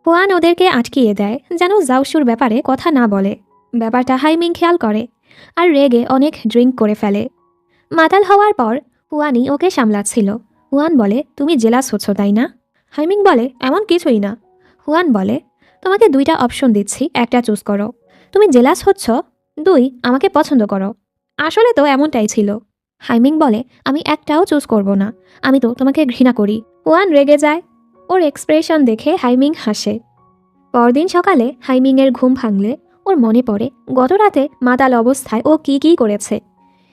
হুয়ান ওদেরকে আটকিয়ে দেয় যেন জাওসুর ব্যাপারে কথা না বলে। ব্যাপারটা হাইমিং খেয়াল করে আর রেগে অনেক ড্রিঙ্ক করে ফেলে। মাতাল হওয়ার পর হুয়ানই ওকে সামলাচ্ছিল। হুয়ান বলে, তুমি জেলাস হচ্ছ তাই না? হাইমিং বলে, এমন কিছুই না। হুয়ান বলে, তোমাকে দুইটা অপশন দিচ্ছি, একটা চুজ করো। তুমি জেলাস হচ্ছ, 2 আমাকে পছন্দ করো। আসলে তো এমনটাই ছিল। হাইমিং বলে, আমি একটাও চুজ করব না, আমি তো তোমাকে ঘৃণা করি। হুয়ান রেগে যায়। ওর এক্সপ্রেশন দেখে হাইমিং হাসে। পরদিন সকালে হাইমিংয়ের ঘুম ভাঙলে ওর মনে পড়ে গত রাতে মাতাল অবস্থায় ও কি করেছে।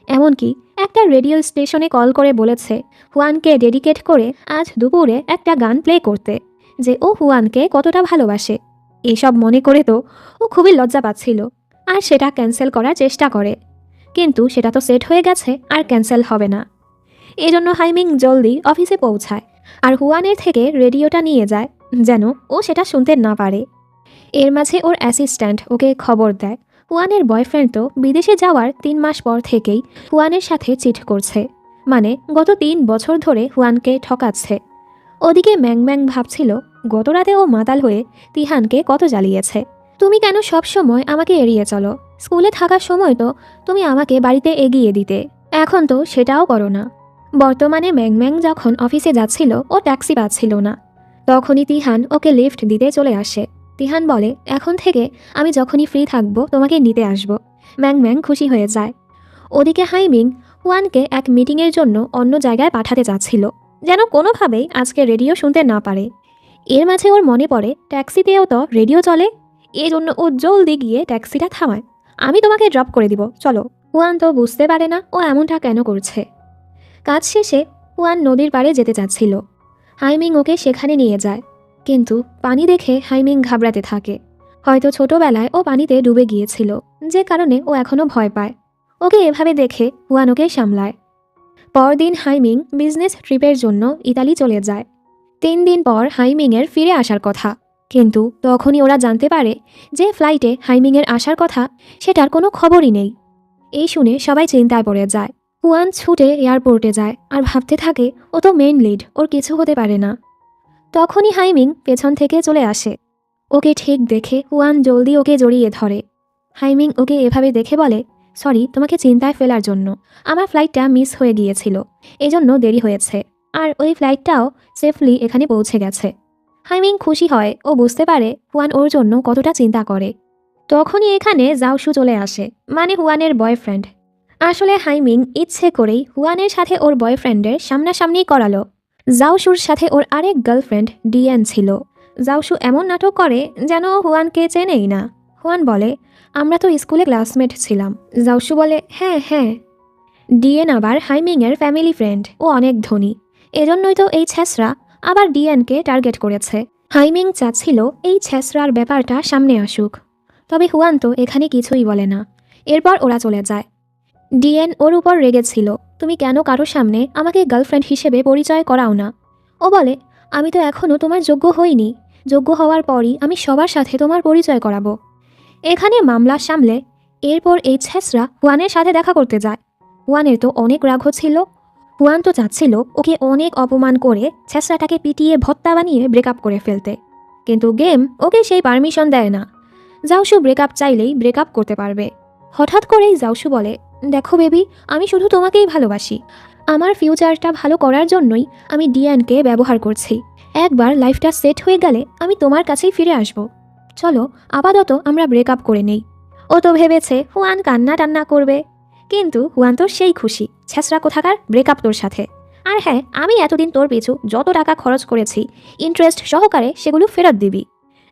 এমনকি একটা রেডিও স্টেশনে কল করে বলেছে হুয়ানকে ডেডিকেট করে আজ দুপুরে একটা গান প্লে করতে, যে ও হুয়ানকে কতটা ভালোবাসে। এসব মনে করে তো ও খুবই লজ্জা পাচ্ছিল, আর সেটা ক্যান্সেল করার চেষ্টা করে। কিন্তু সেটা তো সেট হয়ে গেছে, আর ক্যান্সেল হবে না। এজন্য হাইমিং জলদি অফিসে পৌঁছায় আর হুয়ানের থেকে রেডিওটা নিয়ে যায় যেন ও সেটা শুনতে না পারে। এর মাঝে ওর অ্যাসিস্ট্যান্ট ওকে খবর দেয় হুয়ানের বয়ফ্রেন্ড তো বিদেশে যাওয়ার 3 মাস পর থেকেই হুয়ানের সাথে চিট করছে, মানে গত 3 বছর ধরে হুয়ানকে ঠকাচ্ছে। ওদিকে ম্যাংম্যাং ভাবছিল গত রাতে ও মাতাল হয়ে তিহানকে কত জ্বালিয়েছে। তুমি কেন সব সময় আমাকে এড়িয়ে চলো? স্কুলে থাকার সময় তো তুমি আমাকে বাড়িতে এগিয়ে দিতে, এখন তো সেটাও করো না। বর্তমানে ম্যাংম্যাং যখন অফিসে যাচ্ছিল ও ট্যাক্সি পাচ্ছিল না, তখনই তিহান ওকে লিফট দিতে চলে আসে। তিহান বলে, এখন থেকে আমি যখনই ফ্রি থাকবো তোমাকে নিতে আসবো। ম্যাং ম্যাং খুশি হয়ে যায়। ওদিকে হাইমিং হুয়ানকে এক মিটিংয়ের জন্য অন্য জায়গায় পাঠাতে চাচ্ছিল, যেন কোনোভাবেই আজকে রেডিও শুনতে না পারে। এর মাঝে ওর মনে পড়ে ট্যাক্সিতেও তো রেডিও চলে, এই জন্য ও জলদি গিয়ে ট্যাক্সিটা থামায়। আমি তোমাকে ড্রপ করে দিব, চলো। হুয়ান তো বুঝতে পারে না ও এমনটা কেন করছে। কাজ শেষে হুয়ান নদীর পাড়ে যেতে চাচ্ছিল। হাইমিং ওকে সেখানে নিয়ে যায়, কিন্তু পানি দেখে হাইমিং ঘাবড়াতে থাকে। হয়তো ছোটবেলায় ও পানিতে ডুবে গিয়েছিল, যে কারণে ও এখনও ভয় পায়। ওকে এভাবে দেখে হুয়ান ওকে সামলায়। পরদিন হাইমিং বিজনেস ট্রিপের জন্য ইতালি চলে যায়। 3 দিন পর হাইমিংয়ের ফিরে আসার কথা, কিন্তু তখনই ওরা জানতে পারে যে ফ্লাইটে হাইমিংয়ের আসার কথা সেটার কোনো খবরই নেই। এই শুনে সবাই চিন্তায় পড়ে যায়। হুয়ান ছুটে এয়ারপোর্টে যায় আর ভাবতে থাকে ও তো মেইন লিড, ওর কিছু হতে পারে না। তখনই হাইমিং পেছন থেকে চলে আসে। ওকে ঠিক দেখে হুয়ান জলদি ওকে জড়িয়ে ধরে। হাইমিং ওকে এভাবে দেখে বলে, সরি তোমাকে চিন্তায় ফেলার জন্য, আমার ফ্লাইটটা মিস হয়ে গিয়েছিল, এজন্য দেরি হয়েছে, আর ওই ফ্লাইটটাও সেফলি এখানে পৌঁছে গেছে। হাইমিং খুশি হয়, ও বুঝতে পারে হুয়ান ওর জন্য কতটা চিন্তা করে। তখনই এখানে জাওশু চলে আসে, মানে হুয়ানের বয়ফ্রেন্ড। আসলে হাইমিং ইচ্ছে করেই হুয়ানের সাথে ওর বয়ফ্রেন্ডের সামনাসামনি করালো। জাওশুর সাথে ওর আরেক গার্লফ্রেন্ড ডিয়ান ছিল। জাওশু এমন নাটক করে যেন হুয়ানকে চেনেই না। হুয়ান বলে, আমরা তো স্কুলে ক্লাসমেট ছিলাম। জাওশু বলে, হ্যাঁ হ্যাঁ। ডিএন আবার হাইমিংয়ের ফ্যামিলি ফ্রেন্ড, ও অনেক ধনী, এজন্যই তো এই ছ্যাঁচড়া আবার ডিএনকে টার্গেট করেছে। হাইমিং চাচ্ছিল এই ছ্যাঁচড়ার ব্যাপারটা সামনে আসুক, তবে হুয়ান তো এখানে কিছুই বলে না। এরপর ওরা চলে যায়। ডিএন ওর উপর রেগেছিল, তুমি কেন কারো সামনে আমাকে গার্লফ্রেন্ড হিসেবে পরিচয় করাও না। ও বলে, আমি তো এখনও তোমার যোগ্য হইনি, যোগ্য হওয়ার পরই আমি সবার সাথে তোমার পরিচয় করাবো। এখানে মামলা সামলে এরপর এই ছ্যাঁচড়া হুয়ানের সাথে দেখা করতে যায়। হুয়ানের তো অনেক রাগ হচ্ছিল। হুয়ান তো চাচ্ছিল ওকে অনেক অপমান করে ছ্যাঁচড়াটাকে পিটিয়ে ভত্তা বানিয়ে ব্রেকআপ করে ফেলতে, কিন্তু গেম ওকে সেই পারমিশন দেয় না। জাওশু ব্রেকআপ চাইলেই ব্রেকআপ করতে পারবে। হঠাৎ করেই জাওশু বলে, দেখো বেবি, আমি শুধু তোমাকেই ভালোবাসি, আমার ফিউচারটা ভালো করার জন্যই আমি ডিয়ানকে ব্যবহার করছি। একবার লাইফটা সেট হয়ে গেলে আমি তোমার কাছেই ফিরে আসব, চলো আপাতত আমরা ব্রেকআপ করে নেই। ও তো ভেবেছে হুয়ান কান্না টান্না করবে, কিন্তু হুয়ান তো সেই খুশি, ছ্যাঁচড়া কোথাকার, ব্রেকআপ তোর সাথে। আর হ্যাঁ, আমি এতদিন তোর পিছু যত টাকা খরচ করেছি ইন্টারেস্ট সহকারে সেগুলো ফেরত দিবি।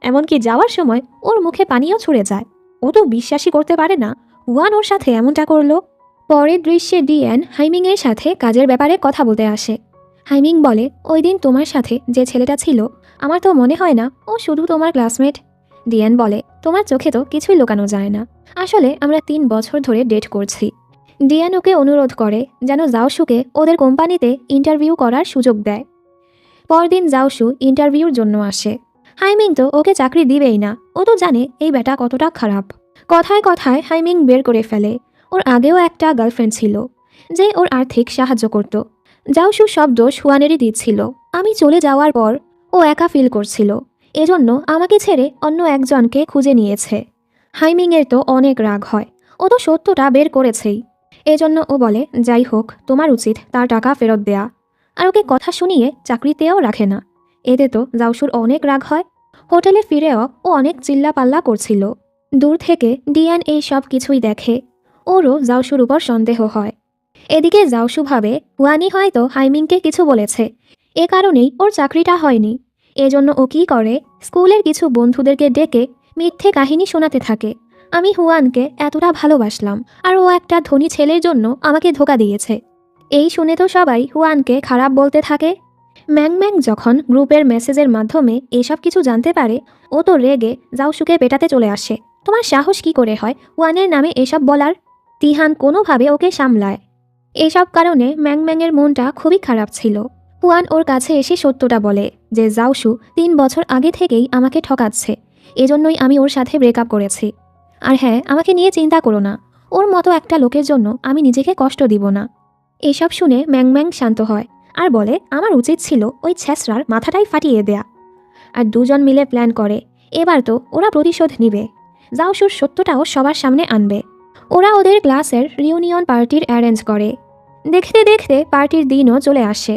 এমনকি যাওয়ার সময় ওর মুখে পানিও ছুঁড়ে যায়। ও তো বিশ্বাসই করতে পারে না হুয়ান ওর সাথে এমনটা করলো। পরের দৃশ্যে ডিয়ান হাইমিংয়ের সাথে কাজের ব্যাপারে কথা বলতে আসে। হাইমিং বলে, ওই দিন তোমার সাথে যে ছেলেটা ছিল আমার তো মনে হয় না ও শুধু তোমার ক্লাসমেট। ডিয়ান বলে, তোমার চোখে তো কিছুই লুকানো যায় না, আসলে আমরা 3 বছর ধরে ডেট করছি। ডিয়ান ওকে অনুরোধ করে যেন জাওশুকে ওদের কোম্পানিতে ইন্টারভিউ করার সুযোগ দেয়। পরদিন জাওশু ইন্টারভিউর জন্য আসে। হাইমিং তো ওকে চাকরি দিবেই না, ও তো জানে এই ব্যাটা কতটা খারাপ। কথায় কথায় হাইমিং বের করে ফেলে ওর আগেও একটা গার্লফ্রেন্ড ছিল যে ওর আর্থিক সাহায্য করত। জাওশু সব দোষ হুয়ানেরই দিচ্ছিল। আমি চলে যাওয়ার পর ও একা ফিল করছিল, এজন্য আমাকে ছেড়ে অন্য একজনকে খুঁজে নিয়েছে। হাইমিংয়ের তো অনেক রাগ হয়, ও তো সত্যটা বের করেছেই। এজন্য ও বলে, যাই হোক তোমার উচিত তার টাকা ফেরত দেয়া, আর ওকে কথা শুনিয়ে চাকরিতেও রাখে না। এতে তো জাওশুর অনেক রাগ হয়। হোটেলে ফিরেও ও অনেক চিল্লাপাল্লা করছিল। দূর থেকে ডিয়ান এই সব কিছুই দেখে, ওরও জাওশুর উপর সন্দেহ হয়। এদিকে জাওশু ভাবে হুয়ানি হয়তো হাইমিংকে কিছু বলেছে, এ কারণেই ওর চাকরিটা হয়নি। এজন্য ও কী করে, স্কুলের কিছু বন্ধুদেরকে ডেকে মিথ্যে কাহিনী শোনাতে থাকে, আমি হুয়ানকে এতটা ভালোবাসলাম আর ও একটা ধনী ছেলের জন্য আমাকে ধোঁকা দিয়েছে। এই শুনে তো সবাই হুয়ানকে খারাপ বলতে থাকে। ম্যাং ম্যাং যখন গ্রুপের মেসেজের মাধ্যমে এসব কিছু জানতে পারে, ও তো রেগে জাওশুকে পেটাতে চলে আসে। তোমার সাহস কি করে হয় হুয়ানের নামে এসব বলার? তিহান কোনোভাবে ওকে সামলায়। এসব কারণে ম্যাং ম্যাংয়ের মনটা খুবই খারাপ ছিল। হুয়ান ওর কাছে এসে সত্যটা বলে যে জাওশু 3 বছর আগে থেকেই আমাকে ঠকাচ্ছে, এজন্যই আমি ওর সাথে ব্রেকআপ করেছি। আর হ্যাঁ, আমাকে নিয়ে চিন্তা করো না, ওর মতো একটা লোকের জন্য আমি নিজেকে কষ্ট দিব না। এসব শুনে ম্যাং ম্যাং শান্ত হয় আর বলে, আমার উচিত ছিল ওই ছ্যাঁচড়ার মাথাটাই ফাটিয়ে দেয়া। আর দুজন মিলে প্ল্যান করে এবার তো ওরা প্রতিশোধ নিবে, জাওশুর সত্যটাও সবার সামনে আনবে। ওরা ওদের ক্লাসের রিউনিয়ন পার্টির অ্যারেঞ্জ করে। দেখতে দেখতে পার্টির দিনও চলে আসে।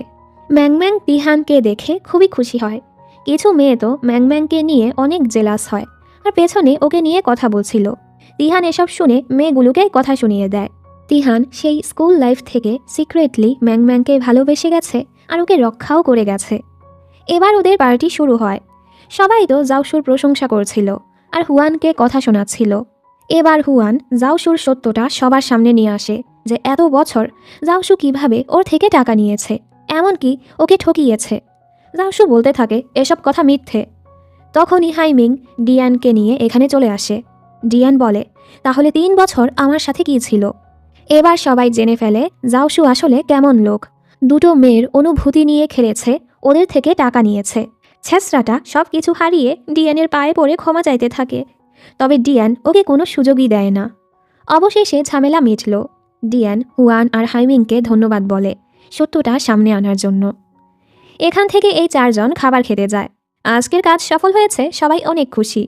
ম্যাং ম্যাং তিহানকে দেখে খুবই খুশি হয়, কিছু মেয়ে তো ম্যাংম্যাংকে নিয়ে অনেক জেলাস হয় আর পেছনে ওকে নিয়ে কথা বলছিল। তিহান এসব শুনে মেয়েগুলোকে কথা শুনিয়ে দেয়। তিহান সেই স্কুল লাইফ থেকে সিক্রেটলি ম্যাংম্যাংকে ভালোবেসে গেছে আর ওকে রক্ষাও করে গেছে। এবার ওদের পার্টি শুরু হয়। সবাই তো জাওশুর প্রশংসা করছিল আর হুয়ানকে কথা শোনাচ্ছিল। এবার হুয়ান জাওশুর সত্যটা সবার সামনে নিয়ে আসে যে এত বছর জাওশু কিভাবে ওর থেকে টাকা নিয়েছে, এমনকি ওকে ঠকিয়েছে। জাওশু বলতে থাকে এসব কথা মিথ্যে। তখনই হাইমিং ডিয়ানকে নিয়ে এখানে চলে আসে। ডিয়ান বলে, তাহলে 3 বছর আমার সাথে কী ছিল? এবার সবাই জেনে ফেলে জাওশু আসলে কেমন লোক। দুটো মেয়ের অনুভূতি নিয়ে খেলেছে, ওদের থেকে টাকা নিয়েছে। ছেঁচড়াটা সব কিছু হারিয়ে ডিয়ানের পায়ে পড়ে ক্ষমা চাইতে থাকে। তবে ডিয়ান ওকে কোনো সুযোগই দেয় না। অবশেষে ঝামেলা মিটল। ডিয়ান হুয়ান আর হাইমিংকে ধন্যবাদ বলে সত্যটা সামনে আনার জন্য। এখান থেকে এই 4 জন খাবার খেতে যায়। আজকের কাজ সফল হয়েছে, সবাই অনেক খুশি।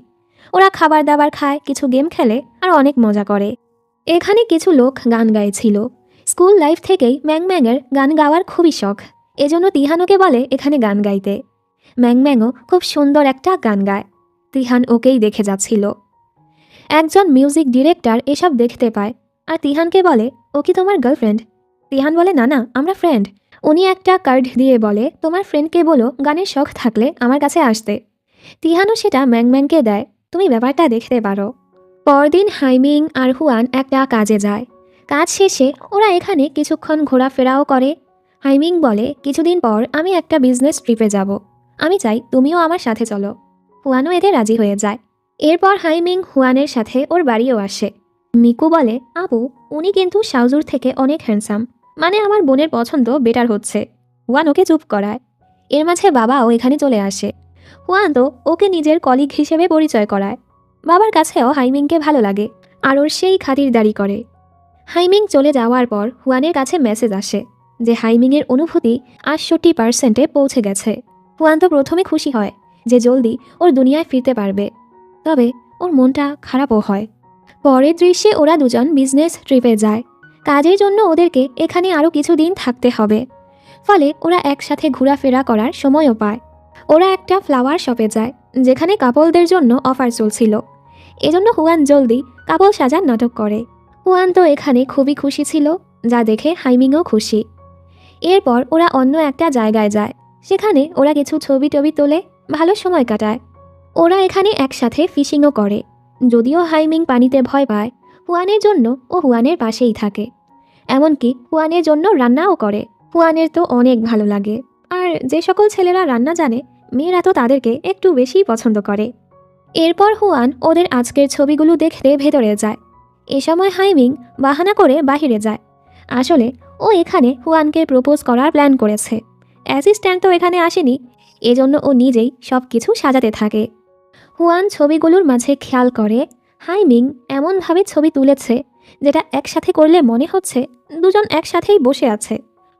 ওরা খাবার দাবার খায়, কিছু গেম খেলে আর অনেক মজা করে। এখানে কিছু লোক গান গাইছিল। স্কুল লাইফ থেকেই ম্যাংম্যাংয়ের গান গাওয়ার খুবই শখ, এজন্য তিহানোকে বলে এখানে গান গাইতে। ম্যাংম্যাংও খুব সুন্দর একটা গান গায়। তিহান ওকেই দেখে যাচ্ছিল। একজন মিউজিক ডিরেক্টর এসব দেখতে পায় আর তিহানকে বলে, ও কি তোমার গার্লফ্রেন্ড? তিহান বলে, না না, আমরা ফ্রেন্ড। উনি একটা কার্ড দিয়ে বলে, তোমার ফ্রেন্ডকে বলো গানের শখ থাকলে আমার কাছে আসতে। তিহানও সেটা ম্যাংম্যাংকে দেয়, তুমি ব্যাপারটা দেখতে পারো। পরদিন হাইমিং আর হুয়ান একটা কাজে যায়। কাজ শেষে ওরা এখানে কিছুক্ষণ ঘোরাফেরাও করে। হাইমিং বলে, কিছুদিন পর আমি একটা বিজনেস ট্রিপে যাব, আমি চাই তুমিও আমার সাথে চলো। হুয়ানও এতে রাজি হয়ে যায়। এরপর হাইমিং হুয়ানের সাথে ওর বাড়িও আসে। মিকু বলে, আপু উনি কিন্তু শাওজুর থেকে অনেক হ্যান্ডসাম, মানে আমার বোনের পছন্দ বেটার হচ্ছে। হুয়ান ওকে চুপ করায়। এর মাঝে বাবাও এখানে চলে আসে। হুয়ান তো ওকে নিজের কলিগ হিসেবে পরিচয় করায়। বাবার কাছেও হাইমিংকে ভালো লাগে আর ওর সেই খাতিরদারি করে। হাইমিং চলে যাওয়ার পর হুয়ানের কাছে মেসেজ আসে যে হাইমিংয়ের অনুভূতি 68%-এ পৌঁছে গেছে। হুয়ান তো প্রথমে খুশি হয় যে জলদি ওর দুনিয়ায় ফিরতে পারবে, তবে ওর মনটা খারাপও হয়। পরের দৃশ্যে ওরা দুজন বিজনেস ট্রিপে যায়। কাজের জন্য ওদেরকে এখানে আরও কিছুদিন থাকতে হবে, ফলে ওরা একসাথে ঘোরাফেরা করার সময়ও পায়। ওরা একটা ফ্লাওয়ার শপে যায় যেখানে কাপলদের জন্য অফার চলছিল, এজন্য হুয়ান জলদি কাপল সাজার নাটক করে। হুয়ান তো এখানে খুবই খুশি ছিল, যা দেখে হাইমিংও খুশি। এরপর ওরা অন্য একটা জায়গায় যায়, সেখানে ওরা কিছু ছবি টবি তোলে, ভালো সময় কাটায়। ওরা এখানে একসাথে ফিশিংও করে। যদিও হাইমিং পানিতে ভয় পায়, হুয়ানের জন্য ও হুয়ানের পাশেই থাকে। এমনকি হুয়ানের জন্য রান্নাও করে। হুয়ানের তো অনেক ভালো লাগে, আর যে সকল ছেলেরা রান্না জানে মেয়েরা তো তাদেরকে একটু বেশি পছন্দ করে। এরপর হুয়ান ওদের আজকের ছবিগুলো দেখতে ভেতরে যায়। এ সময় হাইমিং বাহানা করে বাহিরে যায়। আসলে ও এখানে হুয়ানকে প্রপোজ করার প্ল্যান করেছে। অ্যাসিস্ট্যান্ট তো এখানে আসেনি, এজন্য ও নিজেই সব কিছু সাজাতে থাকে। হুয়ান ছবিগুলোর মাঝে খেয়াল করে হাইমিং এমনভাবে ছবি তুলেছে যেটা একসাথে করলে মনে হচ্ছে দুজন একসাথেই বসে আছে।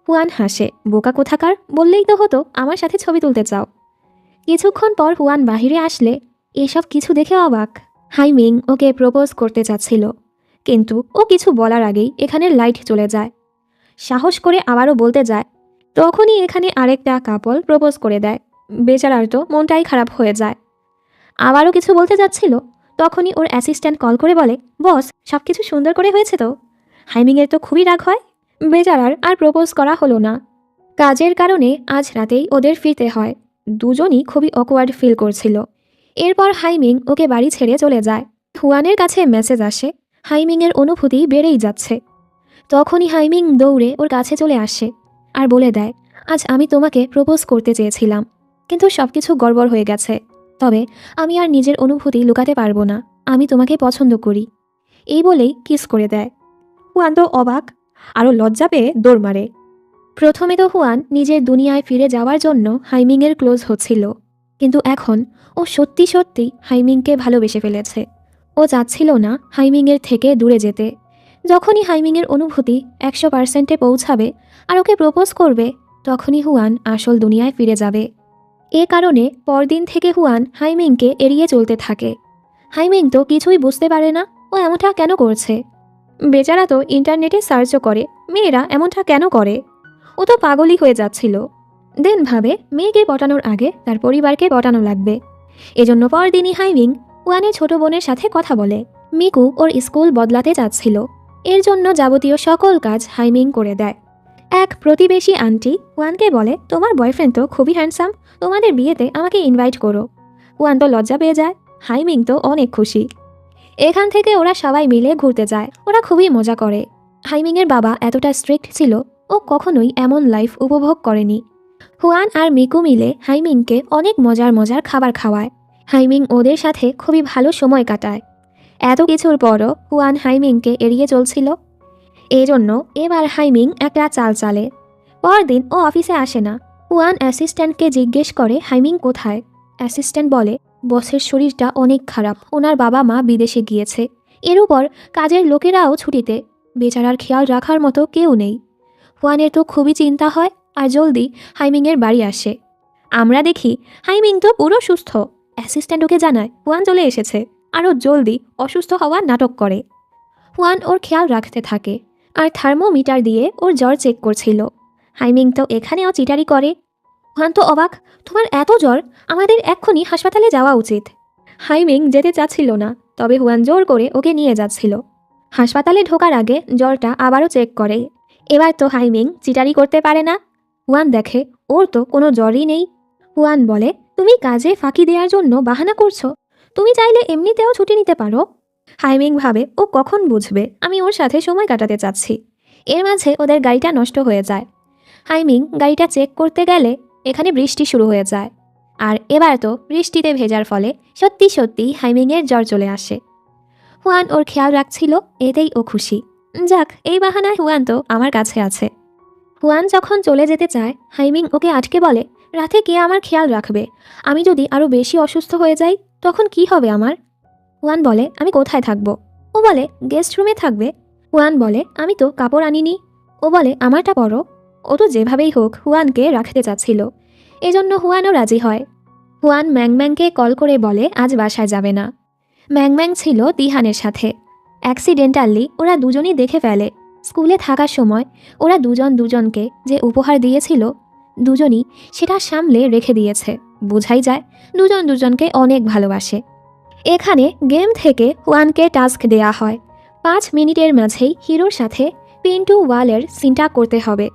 হুয়ান হাসে, বোকা কোথাকার, বললেই তো হতো আমার সাথে ছবি তুলতে চাও। কিছুক্ষণ পর হুয়ান বাহিরে আসলে এসব কিছু দেখে অবাক। হাইমিং ওকে প্রপোজ করতে চাচ্ছিল, কিন্তু ও কিছু বলার আগেই এখানের লাইট চলে যায়। সাহস করে আবারও বলতে যায়, তখনই এখানে আরেকটা কাপল প্রপোজ করে দেয়। বেচারার তো মনটাই খারাপ হয়ে যায়। আবারও কিছু বলতে যাচ্ছিল, তখনই ওর অ্যাসিস্ট্যান্ট কল করে বলে, বস সব কিছু সুন্দর করে হয়েছে তো? হাইমিংয়ের তো খুবই রাগ হয়। বেচারার আর প্রপোজ করা হলো না। কাজের কারণে আজ রাতেই ওদের ফিরতে হয়। দুজনই খুবই অকওয়ার্ড ফিল করছিল। এরপর হাইমিং ওকে বাড়ি ছেড়ে চলে যায়। হুয়ানের কাছে মেসেজ আসে, হাইমিংয়ের অনুভূতি বেড়েই যাচ্ছে। তখনই হাইমিং দৌড়ে ওর কাছে চলে আসে আর বলে দেয়, আজ আমি তোমাকে প্রপোজ করতে চেয়েছিলাম, কিন্তু সব কিছু গড়বড় হয়ে গেছে। তবে আমি আর নিজের অনুভূতি লুকাতে পারবো না, আমি তোমাকে পছন্দ করি। এই বলেই কিস করে দেয়। হুয়ান তো অবাক, আরও লজ্জা পেয়ে দৌড় মারে। প্রথমে তো হুয়ান নিজের দুনিয়ায় ফিরে যাওয়ার জন্য হাইমিংয়ের ক্লোজ হচ্ছিল, কিন্তু এখন ও সত্যি সত্যি হাইমিংকে ভালোবেসে ফেলেছে। ও চাচ্ছিল না হাইমিংয়ের থেকে দূরে যেতে। যখনই হাইমিংয়ের অনুভূতি 100%-এ পৌঁছাবে আর ওকে প্রপোজ করবে, তখনই হুয়ান আসল দুনিয়ায় ফিরে যাবে। এ কারণে পরদিন থেকে হুয়ান হাইমিংকে এড়িয়ে চলতে থাকে। হাইমিং তো কিছুই বুঝতে পারে না ও এমনটা কেন করছে। বেচারা তো ইন্টারনেটে সার্চও করে মেয়েরা এমনটা কেন করে। ও তো পাগলই হয়ে যাচ্ছিল। দেন ভাবে মেয়েকে পটানোর আগে তার পরিবারকে পটানো লাগবে। এজন্য পরদিনই হাইমিং হুয়ানের ছোট বোনের সাথে কথা বলে। মিকু ওর স্কুল বদলাতে চাচ্ছিল, এর জন্য যাবতীয় সকল কাজ হাইমিং করে দেয়। এক প্রতিবেশী আন্টি হুয়ানকে বলে, তোমার বয়ফ্রেন্ড তো খুবই হ্যান্ডসাম, তোমাদের বিয়েতে আমাকে ইনভাইট করো। হুয়ান তো লজ্জা পেয়ে যায়, হাইমিং তো অনেক খুশি। এখান থেকে ওরা সবাই মিলে ঘুরতে যায়, ওরা খুবই মজা করে। হাইমিংয়ের বাবা এতটা স্ট্রিক্ট ছিল, ও কখনোই এমন লাইফ উপভোগ করেনি। হুয়ান আর মিকু মিলে হাইমিংকে অনেক মজার মজার খাবার খাওয়ায়। হাইমিং ওদের সাথে খুবই ভালো সময় কাটায়। এত কিছুর পরও হুয়ান হাইমিংকে এড়িয়ে চলছিল। এজন্য এবার হাইমিং একটা চাল চালে। পরদিন ও অফিসে আসে না। হুয়ান অ্যাসিস্ট্যান্টকে জিজ্ঞেস করে হাইমিং কোথায়। অ্যাসিস্ট্যান্ট বলে, বসের শরীরটা অনেক খারাপ, ওনার বাবা মা বিদেশে গিয়েছে, এর উপর কাজের লোকেরাও ছুটিতে, বেচারার খেয়াল রাখার মতো কেউ নেই। হুয়ানের তো খুবই চিন্তা হয় আর জলদি হাইমিংয়ের বাড়ি আসে। আমরা দেখি হাইমিং তো পুরো সুস্থ। অ্যাসিস্ট্যান্ট ওকে জানায় হুয়ান চলে এসেছে, আরও জলদি অসুস্থ হওয়ার নাটক করে। হুয়ান ওর খেয়াল রাখতে থাকে আর থার্মোমিটার দিয়ে ওর জ্বর চেক করছিল। হাইমিং তো এখানেও চিটারি করে। হুয়ান তো অবাক, তোমার এত জ্বর, আমাদের এক্ষুনি হাসপাতালে যাওয়া উচিত। হাইমিং যেতে চাচ্ছিল না, তবে হুয়ান জোর করে ওকে নিয়ে যাচ্ছিল। হাসপাতালে ঢোকার আগে জ্বরটা আবারও চেক করে। এবার তো হাইমিং চিটারি করতে পারে না। হুয়ান দেখে ওর তো কোনো জ্বরই নেই। হুয়ান বলে, তুমি কাজে ফাঁকি দেওয়ার জন্য বাহানা করছো, তুমি চাইলে এমনিতেও ছুটি নিতে পারো। হাইমিং ভাবে ও কখন বুঝবে আমি ওর সাথে সময় কাটাতে চাচ্ছি। এর মাঝে ওদের গাড়িটা নষ্ট হয়ে যায়। হাইমিং গাড়িটা চেক করতে গেলে এখানে বৃষ্টি শুরু হয়ে যায়। আর এবার তো বৃষ্টিতে ভেজার ফলে সত্যি সত্যি হাইমিংয়ের জ্বর চলে আসে। হুয়ান ওর খেয়াল রাখছিল, এতেই ও খুশি। যাক, এই বাহানায় হুয়ান তো আমার কাছে আছে। হুয়ান যখন চলে যেতে চায়, হাইমিং ওকে আটকে বলে, রাতে কে আমার খেয়াল রাখবে? আমি যদি আরও বেশি অসুস্থ হয়ে যাই তখন কি হবে আমার? হুয়ান বলে, আমি কোথায় থাকবো? ও বলে, গেস্ট রুমে থাকবে। হুয়ান বলে, আমি তো কাপড় আনিনি। ও বলে, আমারটা পরো। ও তো যেভাবেই হোক হুয়ানকে রাখতে চাচ্ছিল, এজন্য হুয়ানও রাজি হয়। হুয়ান ম্যাংম্যাংকে কল করে বলে আজ বাসায় যাবে না। ম্যাংম্যাং ছিল দিহানের সাথে। অ্যাক্সিডেন্টালি ওরা দুজনই দেখে ফেলে। স্কুলে থাকার সময় ওরা দুজন দুজনকে যে উপহার দিয়েছিল, দুজনই সেটা সামলে রেখে দিয়েছে। বোঝাই যায় দুজন দুজনকে অনেক ভালোবাসে। এখানে গেম থেকে হুয়ানকে টাস্ক দেয়া হয়, 5 মিনিটের মাঝেই হিরোর সাথে পিন টু ওয়ালের সিনটা করতে হবে।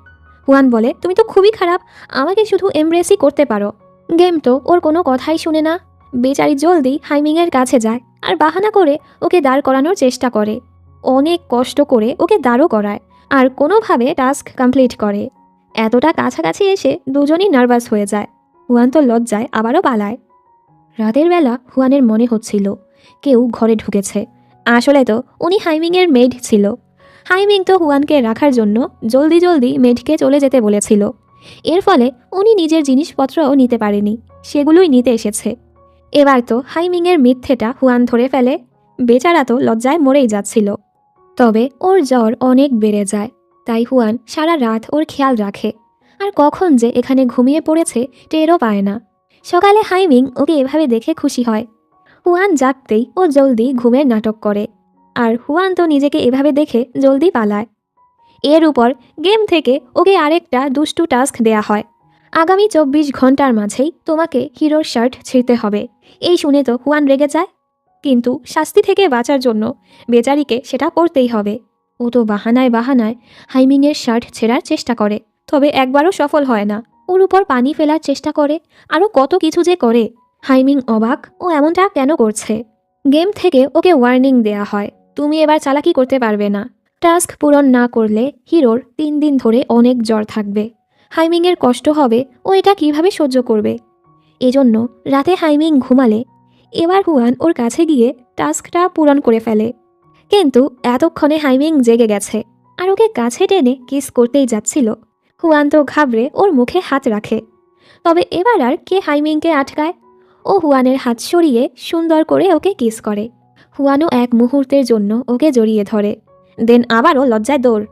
হুয়ান বলে, তুমি তো খুবই খারাপ, আমাকে শুধু এমব্রেসই করতে পারো। গেম তো ওর কোনো কথাই শুনে না। বেচারি জলদি হাইমিংয়ের কাছে যায় আর বাহানা করে ওকে দাঁড় করানোর চেষ্টা করে। অনেক কষ্ট করে ওকে দাঁড়ও করায় আর কোনোভাবে টাস্ক কমপ্লিট করে। এতটা কাছাকাছি এসে দুজনই নার্ভাস হয়ে যায়। হুয়ান তো লজ্জায় আবারও পালায়। রাতের বেলা হুয়ানের মনে হচ্ছিল কেউ ঘরে ঢুকেছে। আসলে তো উনি হাইমিংয়ের মেড ছিল। হাইমিং তো হুয়ানকে রাখার জন্য জলদি জলদি মেডকে চলে যেতে বলেছিল। এর ফলে উনি নিজের জিনিসপত্রও নিতে পারেনি, সেগুলোই নিতে এসেছে। এবার তো হাইমিংয়ের মিথ্যেটা হুয়ান ধরে ফেলে। বেচারা তো লজ্জায় মরেই যাচ্ছিল। তবে ওর জ্বর অনেক বেড়ে যায়, তাই হুয়ান সারা রাত ওর খেয়াল রাখে। আর কখন যে এখানে ঘুমিয়ে পড়েছে টেরও পায় না। সকালে হাইমিং ওকে এভাবে দেখে খুশি হয়। হুয়ান জাগতেই ও জলদি ঘুমের নাটক করে, আর হুয়ান তো নিজেকে এভাবে দেখে জলদি পালায়। এর উপর গেম থেকে ওকে আরেকটা দুষ্টু টাস্ক দেয়া হয়, আগামী 24 ঘন্টার মাঝেই তোমাকে হিরোর শার্ট ছিঁড়তে হবে। এই শুনে তো হুয়ান রেগে যায়, কিন্তু শাস্তি থেকে বাঁচার জন্য বেচারিকে সেটা করতেই হবে। ও তো বাহানায় বাহানায় হাইমিংয়ের শার্ট ছেঁড়ার চেষ্টা করে, তবে একবারও সফল হয় না। ওর উপর পানি ফেলার চেষ্টা করে, আরও কত কিছু যে করে। হাইমিং অবাক, ও এমনটা কেন করছে। গেম থেকে ওকে ওয়ার্নিং দেয়া হয়, তুমি এবার চালাকি করতে পারবে না। টাস্ক পূরণ না করলে হিরোর 3 দিন ধরে অনেক জ্বর থাকবে। হাইমিংয়ের কষ্ট হবে, ও এটা কিভাবে সহ্য করবে। এজন্য রাতে হাইমিং ঘুমালে এবার হুয়ান ওর কাছে গিয়ে টাস্কটা পূরণ করে ফেলে। কিন্তু এতক্ষণে হাইমিং জেগে গেছে আর ওকে কাছে টেনে কিস করতেই যাচ্ছিল। হুয়ান তো ঘাবড়ে ওর মুখে হাত রাখে। তবে এবার আর কে হাইমিংকে আটকায়। ও হুয়ানের হাত সরিয়ে সুন্দর করে ওকে কিস করে। হুয়ানও এক মুহূর্তের জন্য ওকে জড়িয়ে ধরে, দেন আবারও লজ্জায় দৌড়।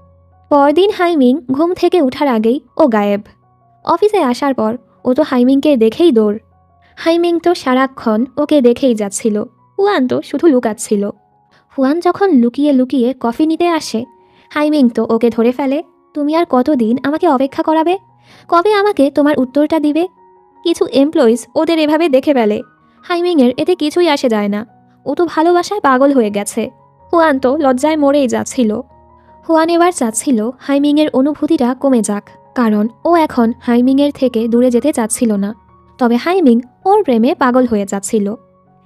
পরদিন হাইমিং ঘুম থেকে উঠার আগেই ও গায়েব। অফিসে আসার পর ও তো হাইমিংকে দেখেই দৌড়। হাইমিং তো সারাক্ষণ ওকে দেখেই যাচ্ছিল, হুয়ান তো শুধু লুকাচ্ছিল। হুয়ান যখন লুকিয়ে লুকিয়ে কফি নিতে আসে, হাইমিং তো ওকে ধরে ফেলে, তুমি আর কতদিন আমাকে অপেক্ষা করাবে? কবে আমাকে তোমার উত্তরটা দিবে? কিছু এমপ্লয়িজ ওদের এভাবে দেখে ফেলে। হাইমিংয়ের এতে কিছুই আসে যায় না। ও তো ভালোবাসায় পাগল হয়ে গেছে। হুয়ান তো লজ্জায় মরেই যাচ্ছিল। হুয়ান এবার চাচ্ছিল হাইমিংয়ের অনুভূতিটা কমে যাক, কারণ ও এখন হাইমিংয়ের থেকে দূরে যেতে চাচ্ছিল না। তবে হাইমিং ওর প্রেমে পাগল হয়ে যাচ্ছিল।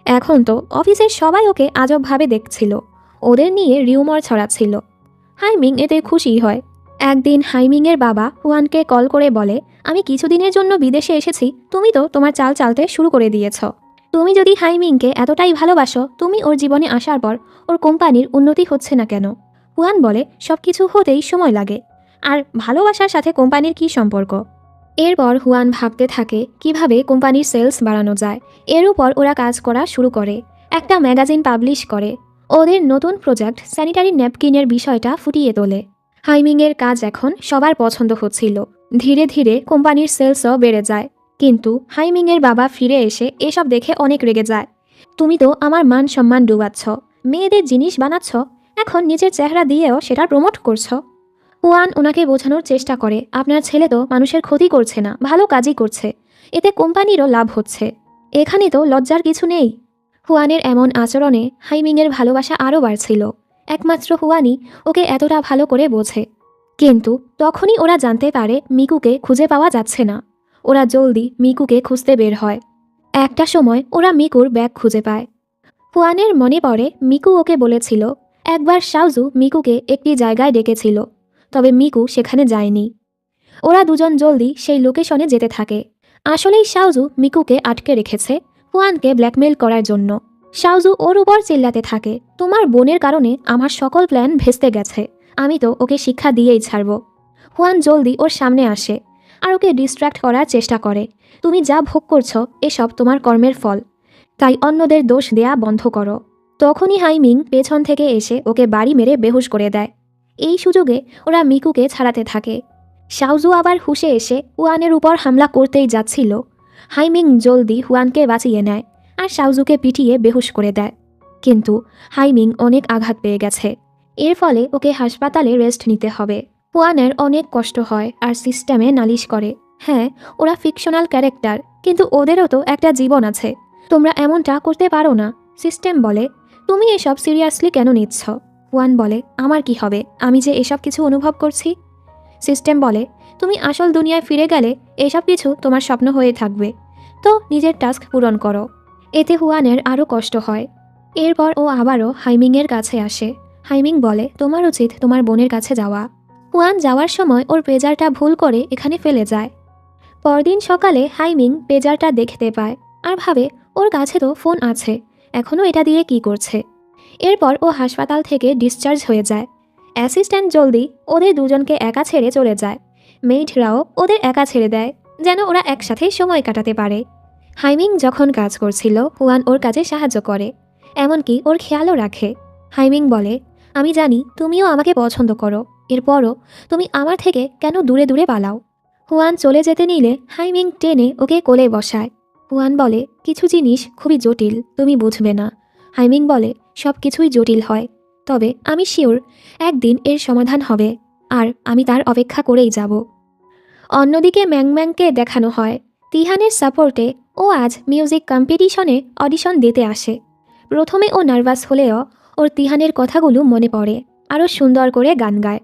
এখন তো অফিসের সবাই ওকে আজবভাবে দেখছিল, ওদের নিয়ে রিউমার ছড়াচ্ছিল। হাইমিং এতে খুশি হয়। একদিন হাইমিংয়ের বাবা হুয়ানকে কল করে বলে, আমি কিছুদিনের জন্য বিদেশে এসেছি, তুমি তো তোমার চাল চালতে শুরু করে দিয়েছ। তুমি যদি হাইমিংকে এতটাই ভালোবাসো, তুমি ওর জীবনে আসার পর ওর কোম্পানির উন্নতি হচ্ছে না কেন? হুয়ান বলে, সব কিছু হতেই সময় লাগে, আর ভালোবাসার সাথে কোম্পানির কী সম্পর্ক? এরপর হুয়ান ভাবতে থাকে কিভাবে কোম্পানির সেলস বাড়ানো যায়। এর উপর ওরা কাজ করা শুরু করে, একটা ম্যাগাজিন পাবলিশ করে। ওদের নতুন প্রজেক্ট স্যানিটারি ন্যাপকিনের বিষয়টা ফুটিয়ে তোলে। হাইমিংয়ের কাজ এখন সবার পছন্দ হচ্ছিল। ধীরে ধীরে কোম্পানির সেলসও বেড়ে যায়। কিন্তু হাইমিংয়ের বাবা ফিরে এসে এসব দেখে অনেক রেগে যায়। তুমি তো আমার মান সম্মান ডুবাচ্ছ, মেয়েদের জিনিস বানাচ্ছ, এখন নিজের চেহারা দিয়েও সেটা প্রমোট করছো। হুয়ান ওনাকে বোঝানোর চেষ্টা করে, আপনার ছেলে তো মানুষের ক্ষতি করছে না, ভালো কাজই করছে, এতে কোম্পানিরও লাভ হচ্ছে, এখানে তো লজ্জার কিছু নেই। হুয়ানের এমন আচরণে হাইমিংয়ের ভালোবাসা আরও বাড়ছিল। একমাত্র হুয়ানই ওকে এতটা ভালো করে বোঝে। কিন্তু তখনই ওরা জানতে পারে মিকুকে খুঁজে পাওয়া যাচ্ছে না। ওরা জলদি মিকুকে খুঁজতে বের হয়। একটা সময় ওরা মিকুর ব্যাগ খুঁজে পায়। হুয়ানের মনে পড়ে মিকু ওকে বলেছিল একবার শাওজু মিকুকে একটি জায়গায় ডেকেছিল, তবে মিকু সেখানে যায়নি। ওরা দুজন জলদি সেই লোকেশনে যেতে থাকে। আসলেই শাওজু মিকুকে আটকে রেখেছে হুয়ানকে ব্ল্যাকমেল করার জন্য। শাওজু ওর উপর চিল্লাতে থাকে, তোমার বোনের কারণে আমার সকল প্ল্যান ভেস্তে গেছে, আমি তো ওকে শিক্ষা দিয়েই ছাড়ব। হুয়ান জলদি ওর সামনে আসে আর ওকে ডিস্ট্র্যাক্ট করার চেষ্টা করে। তুমি যা ভোগ করছো এসব তোমার কর্মের ফল, তাই অন্যদের দোষ দেয়া বন্ধ করো। তখনই হাইমিং পেছন থেকে এসে ওকে বাড়ি মেরে বেহুশ করে দেয়। এই সুযোগে ওরা মিকুকে ছাড়াতে থাকে। শাওজু আবার হুশে এসে হুয়ানের উপর হামলা করতেই যাচ্ছিল। হাইমিং জলদি হুয়ানকে বাঁচিয়ে নেয় আর শাওজুকে পিটিয়ে বেহুশ করে দেয়। কিন্তু হাইমিং অনেক আঘাত পেয়ে গেছে, এর ফলে ওকে হাসপাতালে রেস্ট নিতে হবে। হুয়ানের অনেক কষ্ট হয় আর সিস্টেমে নালিশ করে, হ্যাঁ ওরা ফিকশনাল ক্যারেক্টার, কিন্তু ওদেরও তো একটা জীবন আছে, তোমরা এমনটা করতে পারো না। সিস্টেম বলে, তুমি এসব সিরিয়াসলি কেন নিচ্ছ? হুয়ান বলে, আমার কি হবে, আমি যে এসব কিছু অনুভব করছি। সিস্টেম বলে, তুমি আসল দুনিয়ায় ফিরে গেলে এসব কিছু তোমার স্বপ্ন হয়ে থাকবে, তো নিজের টাস্ক পূরণ করো। এতে হুয়ানের আরও কষ্ট হয়। এরপর ও আবারও হাইমিংয়ের কাছে আসে। হাইমিং বলে, তোমার উচিত তোমার বোনের কাছে যাওয়া। হুয়ান যাওয়ার সময় ওর পেজারটা ভুল করে এখানে ফেলে যায়। পরদিন সকালে হাইমিং পেজারটা দেখতে পায় আর ভাবে ওর কাছে তো ফোন আছে, এখনও এটা দিয়ে কি করছে। এরপর ও হাসপাতাল থেকে ডিসচার্জ হয়ে যায়। অ্যাসিস্ট্যান্ট জলদি ওদের দুজনকে একা ছেড়ে চলে যায়। মেইডরাও ওদের একা ছেড়ে দেয়, যেন ওরা একসাথে সময় কাটাতে পারে। হাইমিং যখন কাজ করছিল হুয়ান ওর কাজে সাহায্য করে, এমনকি ওর খেয়ালও রাখে। হাইমিং বলে, আমি জানি তুমিও আমাকে পছন্দ করো, এরপরও তুমি আমার থেকে কেন দূরে দূরে পালাও? হুয়ান চলে যেতে নিলে হাইমিং টেনে ওকে কোলে বসায়। হুয়ান বলে, কিছু জিনিস খুবই জটিল, তুমি বুঝবে না। হাইমিং বলে, সব কিছুই জটিল হয়, তবে আমি শিওর একদিন এর সমাধান হবে, আর আমি তার অপেক্ষা করেই যাব। অন্যদিকে ম্যাংম্যাংকে দেখানো হয় তিহানের সাপোর্টে ও আজ মিউজিক কম্পিটিশনে অডিশন দিতে আসে। প্রথমে ও নার্ভাস হলেও ওর তিহানের কথাগুলো মনে পড়ে, আরও সুন্দর করে গান গায়।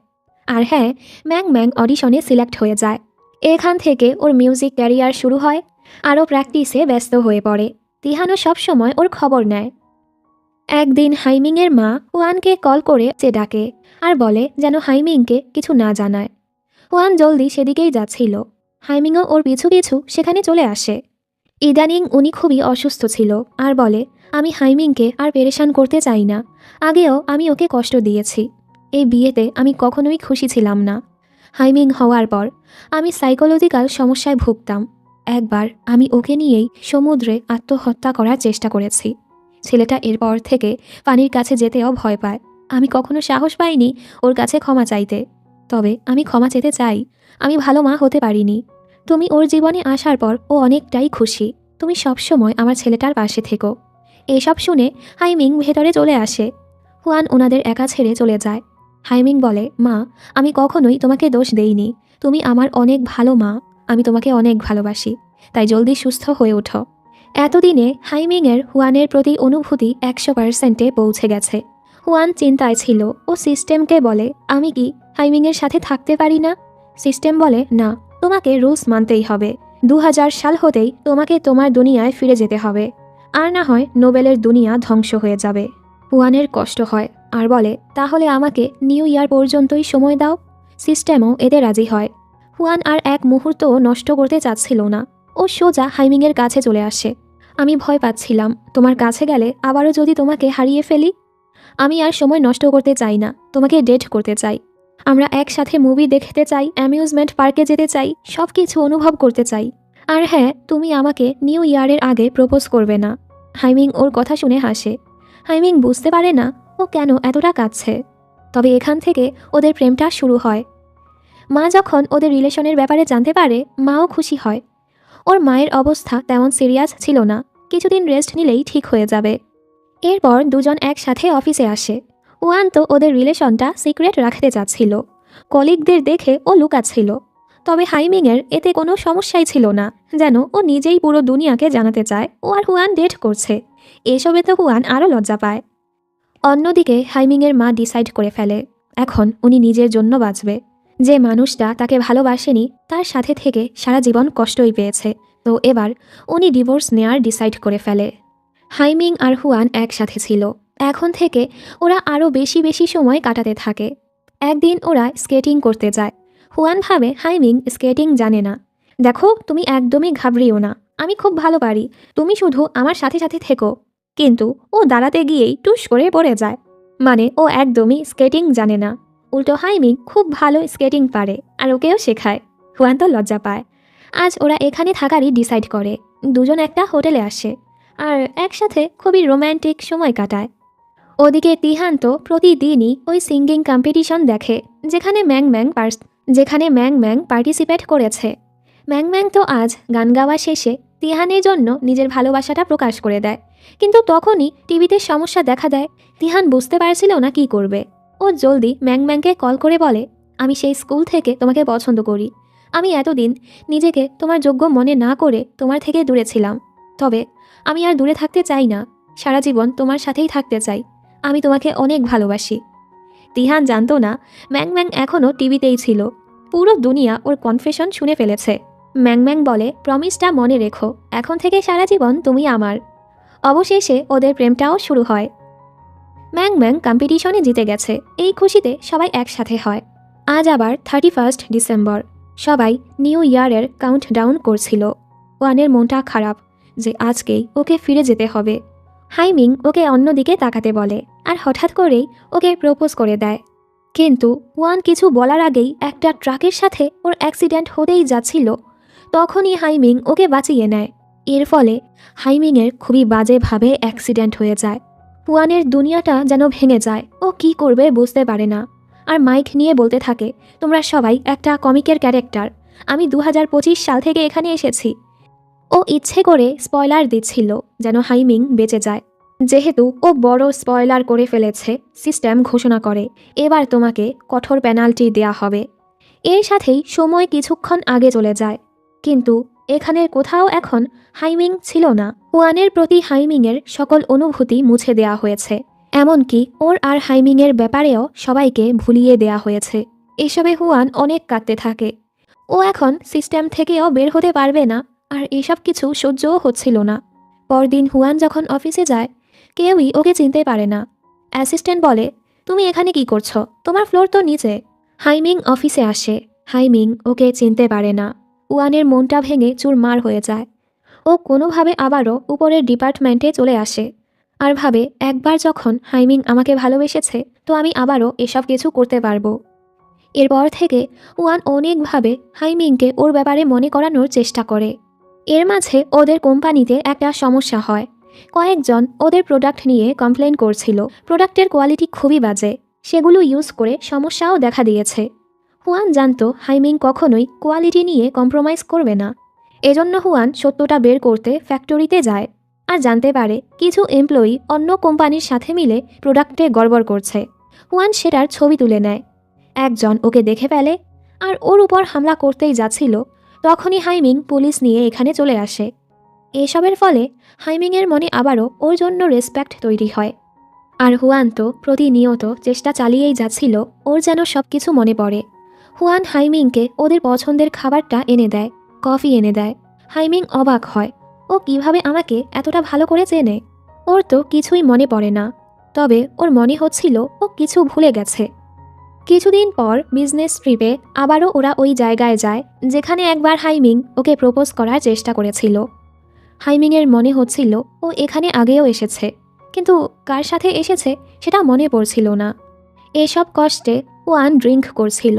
আর হ্যাঁ, ম্যাং অডিশনে সিলেক্ট হয়ে যায়। এখান থেকে ওর মিউজিক ক্যারিয়ার শুরু হয়। আরও প্র্যাকটিসে ব্যস্ত হয়ে পড়ে। তিহানও সবসময় ওর খবর নেয়। একদিন হাইমিংয়ের মা হুয়ানকে কল করে ডাকে আর বলে যেন হাইমিংকে কিছু না জানায়। হুয়ান জলদি সেদিকেই যাচ্ছিল। হাইমিংও ওর পিছু পিছু সেখানে চলে আসে। ইদানিং উনি খুবই অসুস্থ ছিল আর বলে, আমি হাইমিংকে আর পেরেশান করতে চাই না, আগেও আমি ওকে কষ্ট দিয়েছি, এই বিয়েতে আমি কখনোই খুশি ছিলাম না। হাইমিং হওয়ার পর আমি সাইকোলজিক্যাল সমস্যায় ভুগতাম। একবার আমি ওকে নিয়েই সমুদ্রে আত্মহত্যা করার চেষ্টা করেছি। ছেলেটা এরপর থেকে পানির কাছে যেতেও ভয় পায়। আমি কখনো সাহস পাইনি ওর কাছে ক্ষমা চাইতে, তবে আমি ক্ষমা চেতে চাই, আমি ভালো মা হতে পারিনি। তুমি ওর জীবনে আসার পর ও অনেকটাই খুশি, তুমি সবসময় আমার ছেলেটার পাশে থেকো। এসব শুনে হাইমিং ভেতরে চলে আসে। হুয়ান ওনাদের একা ছেড়ে চলে যায়। হাইমিং বলে, মা আমি কখনোই তোমাকে দোষ দেইনি, তুমি আমার অনেক ভালো মা, আমি তোমাকে অনেক ভালোবাসি, তাই জলদি সুস্থ হয়ে ওঠো। এতদিনে হাইমিংয়ের হুয়ানের প্রতি অনুভূতি 100%-এ পৌঁছে গেছে। হুয়ান চিন্তায় ছিল। ও সিস্টেমকে বলে, আমি কি হাইমিংয়ের সাথে থাকতে পারি না? সিস্টেম বলে, না, তোমাকে রুলস মানতেই হবে। 2000 সাল হতেই তোমাকে তোমার দুনিয়ায় ফিরে যেতে হবে, আর না হয় নোবেলের দুনিয়া ধ্বংস হয়ে যাবে। হুয়ানের কষ্ট হয় আর বলে, তাহলে আমাকে নিউ ইয়ার পর্যন্তই সময় দাও। সিস্টেমও এতে রাজি হয়। হুয়ান আর এক মুহূর্তও নষ্ট করতে চাচ্ছিল না। ও সোজা হাইমিংয়ের কাছে চলে আসে। আমি ভয় পাচ্ছিলাম তোমার কাছে গেলে আবারও যদি তোমাকে হারিয়ে ফেলি। আমি আর সময় নষ্ট করতে চাই না, তোমাকে ডেট করতে চাই। আমরা একসাথে মুভি দেখতে চাই, অ্যামিউজমেন্ট পার্কে যেতে চাই, সব কিছু অনুভব করতে চাই। আর হ্যাঁ, তুমি আমাকে নিউ ইয়ারের আগে প্রপোজ করবে না। হাইমিং ওর কথা শুনে হাসে। হাইমিং বুঝতে পারে না ও কেন এতটা কাঁদছে। তবে এখান থেকে ওদের প্রেমটা শুরু হয়। মা যখন ওদের রিলেশনের ব্যাপারে জানতে পারে, মাও খুশি হয়। ওর মায়ের অবস্থা তেমন সিরিয়াস ছিল না, কিছুদিন রেস্ট নিলেই ঠিক হয়ে যাবে। এরপর দুজন একসাথে অফিসে আসে। ওয়ান তো ওদের রিলেশনটা সিক্রেট রাখতে চাচ্ছিল, কলিগদের দেখে ও লুকাচ্ছিল। তবে হাইমিংয়ের এতে কোনো সমস্যাই ছিল না, যেন ও নিজেই পুরো দুনিয়াকে জানাতে চায় ও আর হুয়ান ডেট করছে। এসবে তো হুয়ান আরও লজ্জা পায়। অন্যদিকে হাইমিংয়ের মা ডিসাইড করে ফেলে, এখন উনি নিজের জন্য বাঁচবে। যে মানুষটা তাকে ভালোবাসেনি তার সাথে থেকে সারা জীবন কষ্টই পেয়েছে, তো এবার উনি ডিভোর্স নেয়ার ডিসাইড করে ফেলে। হাইমিং আর হুয়ান একসাথে ছিল। এখন থেকে ওরা আরও বেশি বেশি সময় কাটাতে থাকে। একদিন ওরা স্কেটিং করতে যায়। হুয়ান ভাবে হাইমিং স্কেটিং জানে না। দেখো, তুমি একদমই ঘাবড়িও না, আমি খুব ভালো পারি, তুমি শুধু আমার সাথে সাথে থেকো। কিন্তু ও দাঁড়াতে গিয়েই টুস করে পড়ে যায়। মানে ও একদমই স্কেটিং জানে না। উল্টো হাইমিং খুব ভালো স্কেটিং পারে আর ওকেও শেখায়। হুয়ান তো লজ্জা পায়। আজ ওরা এখানে থাকারই ডিসাইড করে। দুজন একটা হোটেলে আসে আর একসাথে খুবই রোম্যান্টিক সময় কাটায়। ওদিকে তিহান তো প্রতিদিনই ওই সিঙ্গিং কম্পিটিশন দেখে, যেখানে ম্যাং ম্যাং পার্টিসিপেট করেছে। ম্যাং ম্যাং তো আজ গান গাওয়া শেষে তিহানের জন্য নিজের ভালোবাসাটা প্রকাশ করে দেয়। কিন্তু তখনই টিভিতে সমস্যা দেখা দেয়। তিহান বুঝতে পারছিল না কি করবে। ও জলদি ম্যাং ম্যাংকে কল করে বলে, আমি সেই স্কুল থেকে তোমাকে পছন্দ করি। আমি এতদিন নিজেকে তোমার যোগ্য মনে না করে তোমার থেকে দূরে ছিলাম। তবে আমি আর দূরে থাকতে চাই না, সারা জীবন তোমার সাথেই থাকতে চাই। আমি তোমাকে অনেক ভালোবাসি। তিহান জানতো না ম্যাং ম্যাং এখনও টিভিতেই ছিল। পুরো দুনিয়া ওর কনফেশন শুনে ফেলেছে। ম্যাং ম্যাং বলে, প্রমিসটা মনে রেখো, এখন থেকে সারা জীবন তুমি আমার। অবশেষে ওদের প্রেমটাও শুরু হয়। ম্যাং ম্যাং কম্পিটিশনে জিতে গেছে, এই খুশিতে সবাই একসাথে হয়। আজ আবার 31 ডিসেম্বর। সবাই নিউ ইয়ারের কাউন্টডাউন করছিল। ওয়ানের মনটা খারাপ যে আজকেই ওকে ফিরে যেতে হবে। হাইমিং ওকে অন্যদিকে তাকাতে বলে আর হঠাৎ করেই ওকে প্রপোজ করে দেয়। কিন্তু ওয়ান কিছু বলার আগেই একটা ট্রাকের সাথে ওর অ্যাক্সিডেন্ট হতেই যাচ্ছিল। তখনই হাইমিং ওকে বাঁচিয়ে নেয়। এর ফলে হাইমিংয়ের খুবই বাজেভাবে অ্যাক্সিডেন্ট হয়ে যায়। ওয়ানের দুনিয়াটা যেন ভেঙে যায়। ও কি করবে বুঝতে পারে না। আর মাইক নিয়ে বলতে থাকে, তোমরা সবাই একটা কমিকের ক্যারেক্টার। আমি 2025 সাল থেকে এখানে এসেছি। ও ইচ্ছে করে স্পয়লার দিচ্ছিল যেন হাইমিং বেঁচে যায়। যেহেতু ও বড় স্পয়লার করে ফেলেছে, সিস্টেম ঘোষণা করে, এবার তোমাকে কঠোর পেনাল্টি দেয়া হবে। এর সাথেই সময় কিছুক্ষণ আগে চলে যায়। কিন্তু এখানের কোথাও এখন হাইমিং ছিল না। হুয়ানের প্রতি হাইমিংয়ের সকল অনুভূতি মুছে দেয়া হয়েছে। এমনকি ওর আর হাইমিংয়ের ব্যাপারেও সবাইকে ভুলিয়ে দেয়া হয়েছে। এসবে হুয়ান অনেক কাঁদতে থাকে। ও এখন সিস্টেম থেকেও বের হতে পারবে না, আর এসব কিছু সহ্যও হচ্ছিল না। পরদিন হুয়ান যখন অফিসে যায়, কেউই ওকে চিনতে পারে না। অ্যাসিস্ট্যান্ট বলে, তুমি এখানে কি করছো? তোমার ফ্লোর তো নিচে। হাইমিং অফিসে আসে। হাইমিং ওকে চিনতে পারে না। হুয়ানের মনটা ভেঙে চুরমার হয়ে যায়। ও কোনোভাবে আবারও উপরের ডিপার্টমেন্টে চলে আসে আর ভাবে, একবার যখন হাইমিং আমাকে ভালোবেসেছে, তো আমি আবারও এসব কিছু করতে পারবো। এরপর থেকে ওয়ান অনেকভাবে হাইমিংকে ওর ব্যাপারে মনে করানোর চেষ্টা করে। এর মাঝে ওদের কোম্পানিতে একটা সমস্যা হয়। কয়েকজন ওদের প্রোডাক্ট নিয়ে কমপ্লেন করছিল, প্রোডাক্টের কোয়ালিটি খুবই বাজে। সেগুলো ইউজ করে সমস্যাও দেখা দিয়েছে। হুয়ান জানতো হাইমিং কখনোই কোয়ালিটি নিয়ে কম্প্রোমাইজ করবে না। এজন্য হুয়ান সত্যটা বের করতে ফ্যাক্টরিতে যায় আর জানতে পারে কিছু এমপ্লয়ি অন্য কোম্পানির সাথে মিলে প্রোডাক্টে গড়বড় করছে। হুয়ান সেটার ছবি তুলে নেয়। একজন ওকে দেখে ফেলে আর ওর উপর হামলা করতেই যাচ্ছিল, তখনই হাইমিং পুলিশ নিয়ে এখানে চলে আসে। এসবের ফলে হাইমিংয়ের মনে আবারও ওর জন্য রেসপেক্ট তৈরি হয়। আর হুয়ান তো প্রতিনিয়ত চেষ্টা চালিয়েই যাচ্ছিল ওর যেন সব কিছু মনে পড়ে। হুয়ান হাইমিংকে ওদের পছন্দের খাবারটা এনে দেয়, কফি এনে দেয়। হাইমিং অবাক হয়, ও কিভাবে আমাকে এতটা ভালো করে চেনে। ওর তো কিছুই মনে পড়ে না, তবে ওর মনে হচ্ছিল ও কিছু ভুলে গেছে। কিছুদিন পর বিজনেস ট্রিপে আবারও ওরা ওই জায়গায় যায় যেখানে একবার হাইমিং ওকে প্রপোজ করার চেষ্টা করেছিল। হাইমিংয়ের মনে হচ্ছিল ও এখানে আগেও এসেছে, কিন্তু কার সাথে এসেছে সেটা মনে পড়ছিল না। এসব কষ্টে ওয়ান ড্রিঙ্ক করছিল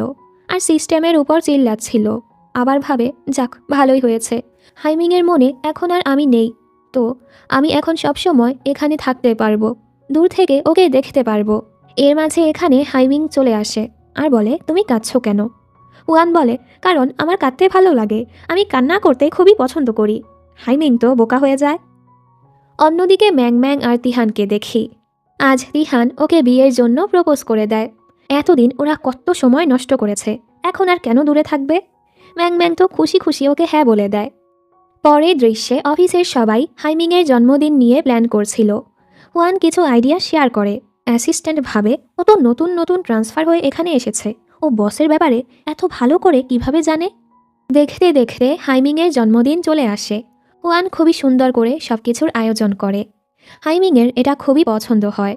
আর সিস্টেমের উপর চিল্লাচ্ছিল। আবার ভাবে, যাক ভালোই হয়েছে, হাইমিংয়ের মনে এখন আর আমি নেই, তো আমি এখন সবসময় এখানে থাকতে পারবো, দূর থেকে ওকে দেখতে পারবো। এর মাঝে এখানে হাইমিং চলে আসে আর বলে, তুমি কাঁদছো কেন? ওয়ান বলে, কারণ আমার কাঁদতে ভালো লাগে, আমি কান্না করতে খুবই পছন্দ করি। হাইমিং তো বোকা হয়ে যায়। অন্যদিকে ম্যাং ম্যাং আর তিহানকে দেখি। আজ তিহান ওকে বিয়ের জন্য প্রপোজ করে দেয়। এতদিন ওরা কত সময় নষ্ট করেছে, এখন আর কেন দূরে থাকবে? ম্যাং ম্যাং তো খুশি খুশি ওকে হ্যাঁ বলে দেয়। পরের দৃশ্যে অফিসের সবাই হাইমিংয়ের জন্মদিন নিয়ে প্ল্যান করছিল। ওয়ান কিছু আইডিয়া শেয়ার করে। অ্যাসিস্ট্যান্ট ভাবে, ও তো নতুন নতুন ট্রান্সফার হয়ে এখানে এসেছে, ও বসের ব্যাপারে এত ভালো করে কিভাবে জানে। দেখতে দেখতে হাইমিংয়ের জন্মদিন চলে আসে। ওয়ান খুবই সুন্দর করে সব কিছুর আয়োজন করে। হাইমিংয়ের এটা খুবই পছন্দ হয়।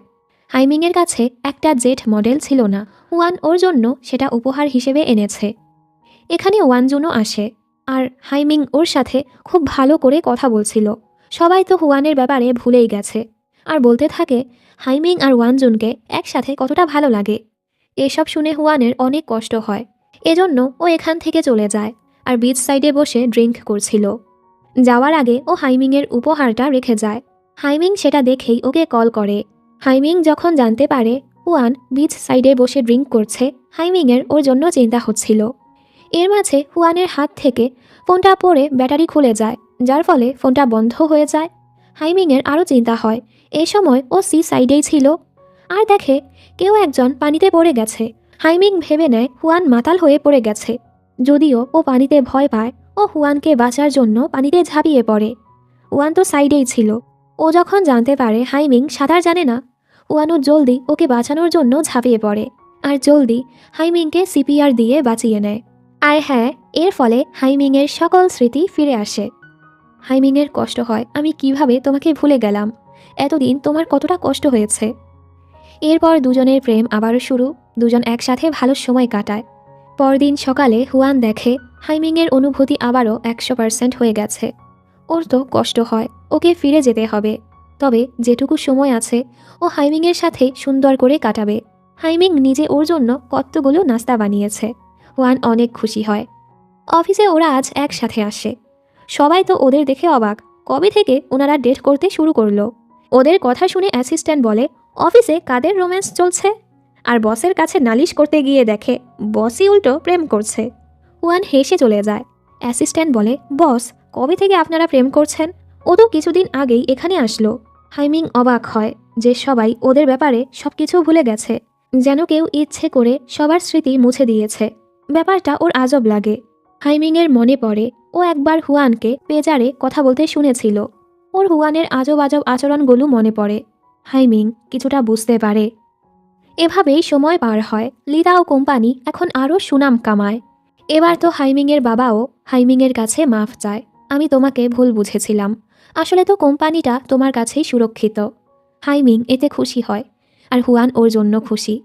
হাইমিংয়ের কাছে একটা জেট মডেল ছিল না, ওয়ান ওর জন্য সেটা উপহার হিসেবে এনেছে। এখানে ওয়ানজুনও আসে, আর হাইমিং ওর সাথে খুব ভালো করে কথা বলছিল। সবাই তো হুয়ানের ব্যাপারে ভুলেই গেছে, আর বলতে থাকে হাইমিং আর ওয়ানজুনকে একসাথে কতটা ভালো লাগে। এসব শুনে হুয়ানের অনেক কষ্ট হয়, এজন্য ও এখান থেকে চলে যায় আর বিচ সাইডে বসে ড্রিঙ্ক করছিল। যাওয়ার আগে ও হাইমিংয়ের উপহারটা রেখে যায়। হাইমিং সেটা দেখেই ওকে কল করে। হাইমিং যখন জানতে পারে ওয়ান বিচ সাইডে বসে ড্রিঙ্ক করছে, হাইমিংয়ের ওর জন্য চিন্তা হচ্ছিল। এর মাঝে হুয়ানের হাত থেকে ফোনটা পড়ে ব্যাটারি খুলে যায়, যার ফলে ফোনটা বন্ধ হয়ে যায়। হাইমিংয়ের আরও চিন্তা হয়। এই সময় ও সি সাইডেই ছিল, আর দেখে কেউ একজন পানিতে পড়ে গেছে। হাইমিং ভেবে নেয় হুয়ান মাতাল হয়ে পড়ে গেছে। যদিও ও পানিতে ভয় পায়, ও হুয়ানকে বাঁচার জন্য পানিতে ঝাঁপিয়ে পড়ে। ওয়ান তো সাইডেই ছিল। ও যখন জানতে পারে হাইমিং সাঁতার জানে না, ওয়ানও জলদি ওকে বাঁচানোর জন্য ঝাঁপিয়ে পড়ে আর জলদি হাইমিংকে সিপিআর দিয়ে বাঁচিয়ে নেয়। আর হ্যাঁ, এর ফলে হাইমিংয়ের সকল স্মৃতি ফিরে আসে। হাইমিংয়ের কষ্ট হয়, আমি কিভাবে তোমাকে ভুলে গেলাম, এতদিন তোমার কতটা কষ্ট হয়েছে। এরপর দুজনের প্রেম আবারও শুরু, দুজন একসাথে ভালো সময় কাটায়। পরদিন সকালে হুয়ান দেখে হাইমিংয়ের অনুভূতি আবারও 100% হয়ে গেছে। ওর তো কষ্ট হয়, ওকে ফিরে যেতে হবে, তবে যেটুকু সময় আছে ও হাইমিংয়ের সাথে সুন্দর করে কাটাবে। হাইমিং নিজে ওর জন্য কতগুলো নাস্তা বানিয়েছে। হুয়ান অনেক খুশি হয়। অফিসে ওরা আজ একসাথে আসে। সবাই তো ওদের দেখে অবাক, কবে থেকে ওনারা ডেট করতে শুরু করলো। ওদের কথা শুনে অ্যাসিস্ট্যান্ট বলে, অফিসে কাদের রোম্যান্স চলছে? আর বসের কাছে নালিশ করতে গিয়ে দেখে বসই উল্টো প্রেম করছে। হুয়ান হেসে চলে যায়। অ্যাসিস্ট্যান্ট বলে, বস, কবে থেকে আপনারা প্রেম করছেন? ও তো কিছুদিন আগেই এখানে আসলো। হাইমিং অবাক হয় যে সবাই ওদের ব্যাপারে সব কিছু ভুলে গেছে, যেন কেউ ইচ্ছে করে সবার স্মৃতি মুছে দিয়েছে। ব্যাপারটা ওর আজব লাগে। হাইমিংয়ের মনে পড়ে ও একবার হুয়ানকে পেজারে কথা বলতে শুনেছিল। ওর হুয়ানের আজব আজব আচরণগুলো মনে পড়ে। হাইমিং কিছুটা বুঝতে পারে। এভাবেই সময় পার হয়। লিদা ও কোম্পানি এখন আরও সুনাম কামায়। এবার তো হাইমিংয়ের বাবাও হাইমিংয়ের কাছে মাফ চায়। আমি তোমাকে ভুল বুঝেছিলাম, আসলে তো কোম্পানিটা তোমার কাছেই সুরক্ষিত। হাইমিং এতে খুশি হয়, আর হুয়ান ওর জন্য খুশি।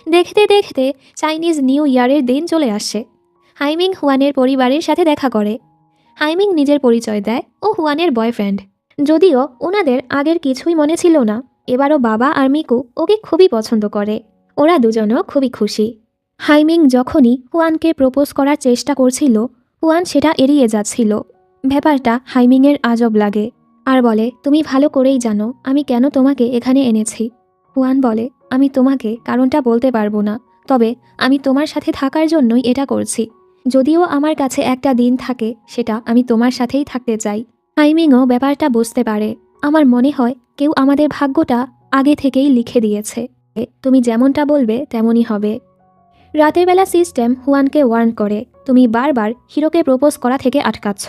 দেখতে দেখতে চাইনিজ নিউ ইয়ারের দিন চলে আসে। হাইমিং হুয়ানের পরিবারের সাথে দেখা করে। হাইমিং নিজের পরিচয় দেয় ও হুয়ানের বয়ফ্রেন্ড। যদিও ওনাদের আগের কিছুই মনে ছিল না, এবারও বাবা আর মিকু ওকে খুবই পছন্দ করে। ওরা দুজনও খুবই খুশি। হাইমিং যখনই হুয়ানকে প্রপোজ করার চেষ্টা করছিল, হুয়ান সেটা এড়িয়ে যাচ্ছিল। ব্যাপারটা হাইমিংয়ের আজব লাগে, আর বলে, তুমি ভালো করেই জানো আমি কেন তোমাকে এখানে এনেছি। হুয়ান বলে, আমি তোমাকে কারণটা বলতে পারবো না, তবে আমি তোমার সাথে থাকার জন্যই এটা করছি। যদিও আমার কাছে একটা দিন থাকে, সেটা আমি তোমার সাথেই থাকতে চাই। হাইমিংও ব্যাপারটা বুঝতে পারে। আমার মনে হয় কেউ আমাদের ভাগ্যটা আগে থেকেই লিখে দিয়েছে, তুমি যেমনটা বলবে তেমনই হবে। রাতের বেলা সিস্টেম হুয়ানকে ওয়ার্ন করে, তুমি বারবার হিরোকে প্রপোজ করা থেকে আটকাচ্ছ।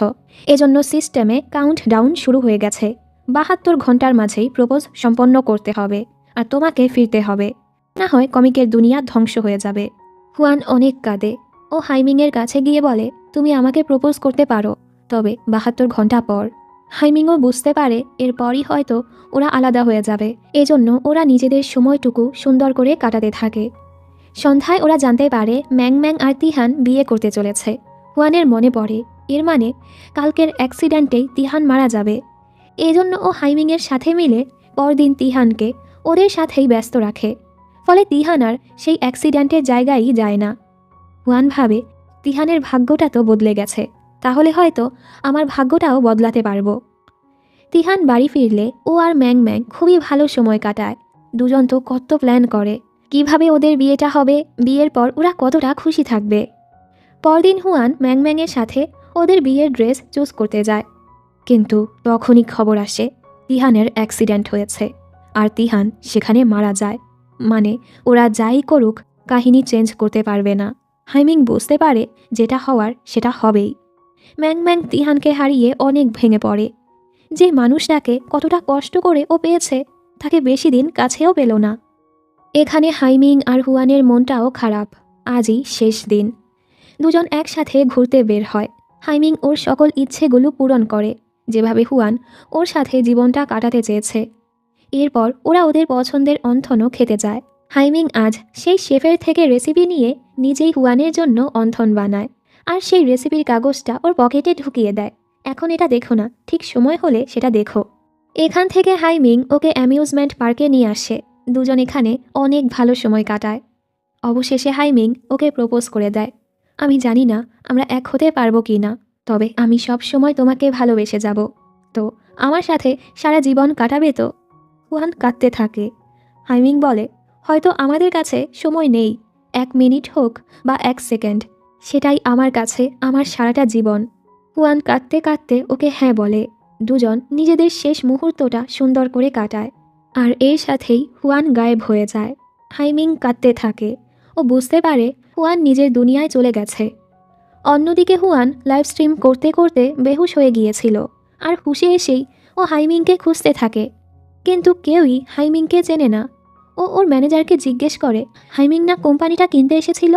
এজন্য সিস্টেমে কাউন্ট ডাউন শুরু হয়ে গেছে। 72 ঘন্টার মাঝেই প্রপোজ সম্পন্ন করতে হবে, আর তোমাকে ফিরতে হবে, না হয় কমিকের দুনিয়া ধ্বংস হয়ে যাবে। হুয়ান অনেক কাঁদে। ও হাইমিংয়ের কাছে গিয়ে বলে, তুমি আমাকে প্রপোজ করতে পারো, তবে 72 ঘন্টা পর। হাইমিংও বুঝতে পারে এরপরই হয়তো ওরা আলাদা হয়ে যাবে, এজন্য ওরা নিজেদের সময়টুকু সুন্দর করে কাটাতে থাকে। সন্ধ্যায় ওরা জানতে পারে ম্যাং ম্যাং আর তিহান বিয়ে করতে চলেছে। হুয়ানের মনে পড়ে, এর মানে কালকের অ্যাক্সিডেন্টেই তিহান মারা যাবে। এজন্য ও হাইমিংয়ের সাথে মিলে পরদিন তিহানকে ওদের সাথেই ব্যস্ত রাখে। ফলে তিহান আর সেই অ্যাক্সিডেন্টের জায়গায় যায় না। হুয়ান ভাবে, তিহানের ভাগ্যটা তো বদলে গেছে, তাহলে হয়তো আমার ভাগ্যটাও বদলাতে পারবো। তিহান বাড়ি ফিরলে ও আর ম্যাং ম্যাং খুবই ভালো সময় কাটায়। দুজন তো কত প্ল্যান করে, কিভাবে ওদের বিয়েটা হবে, বিয়ের পর ওরা কতটা খুশি থাকবে। পরদিন হুয়ান ম্যাং ম্যাংয়ের সাথে ওদের বিয়ের ড্রেস চুজ করতে যায়। কিন্তু তখনই খবর আসে তিহানের অ্যাক্সিডেন্ট হয়েছে, আর তিহান সেখানে মারা যায়। মানে ওরা যাই করুক, কাহিনী চেঞ্জ করতে পারবে না। হাইমিং বুঝতে পারে যেটা হওয়ার সেটা হবেই। ম্যাং ম্যাং তিহানকে হারিয়ে অনেক ভেঙে পড়ে। যে মানুষটাকে কতটা কষ্ট করে ও পেয়েছে, তাকে বেশি দিন কাছেও পেল না। এখানে হাইমিং আর হুয়ানের মনটাও খারাপ। আজই শেষ দিন। দুজন একসাথে ঘুরতে বের হয়। হাইমিং ওর সকল ইচ্ছেগুলো পূরণ করে, যেভাবে হুয়ান ওর সাথে জীবনটা কাটাতে চেয়েছে। এরপর ওরা ওদের পছন্দের অন্থনও খেতে যায়। হাইমিং আজ সেই শেফের থেকে রেসিপি নিয়ে নিজেই হুয়ানের জন্য অন্থন বানায়, আর সেই রেসিপির কাগজটা ওর পকেটে ঢুকিয়ে দেয়। এখন এটা দেখো না, ঠিক সময় হলে সেটা দেখো। এখান থেকে হাইমিং ওকে অ্যামিউজমেন্ট পার্কে নিয়ে আসে। দুজন এখানে অনেক ভালো সময় কাটায়। অবশেষে হাইমিং ওকে প্রপোজ করে দেয়। আমি জানি না আমরা এক হতে পারবো কি না, তবে আমি সব সময় তোমাকে ভালোবেসে যাব। তো আমার সাথে সারা জীবন কাটাবে তো? হুয়ান কাঁদতে থাকে। হাইমিং বলে, হয়তো আমাদের কাছে সময় নেই, 1 মিনিট হোক বা 1 সেকেন্ড, সেটাই আমার কাছে আমার সারাটা জীবন। হুয়ান কাঁদতে কাঁদতে ওকে হ্যাঁ বলে। দুজন নিজেদের শেষ মুহূর্তটা সুন্দর করে কাটায়। আর এর সাথেই হুয়ান গায়েব হয়ে যায়। হাইমিং কাঁদতে থাকে। ও বুঝতে পারে হুয়ান নিজের দুনিয়ায় চলে গেছে। অন্যদিকে হুয়ান লাইভ স্ট্রিম করতে করতে বেহুশ হয়ে গিয়েছিল, আর হুশে এসেই ও হাইমিংকে খুঁজতে থাকে। কিন্তু কেউই হাইমিংকে চেনে না। ও ওর ম্যানেজারকে জিজ্ঞেস করে, হাইমিং না কোম্পানিটা কিনতে এসেছিল?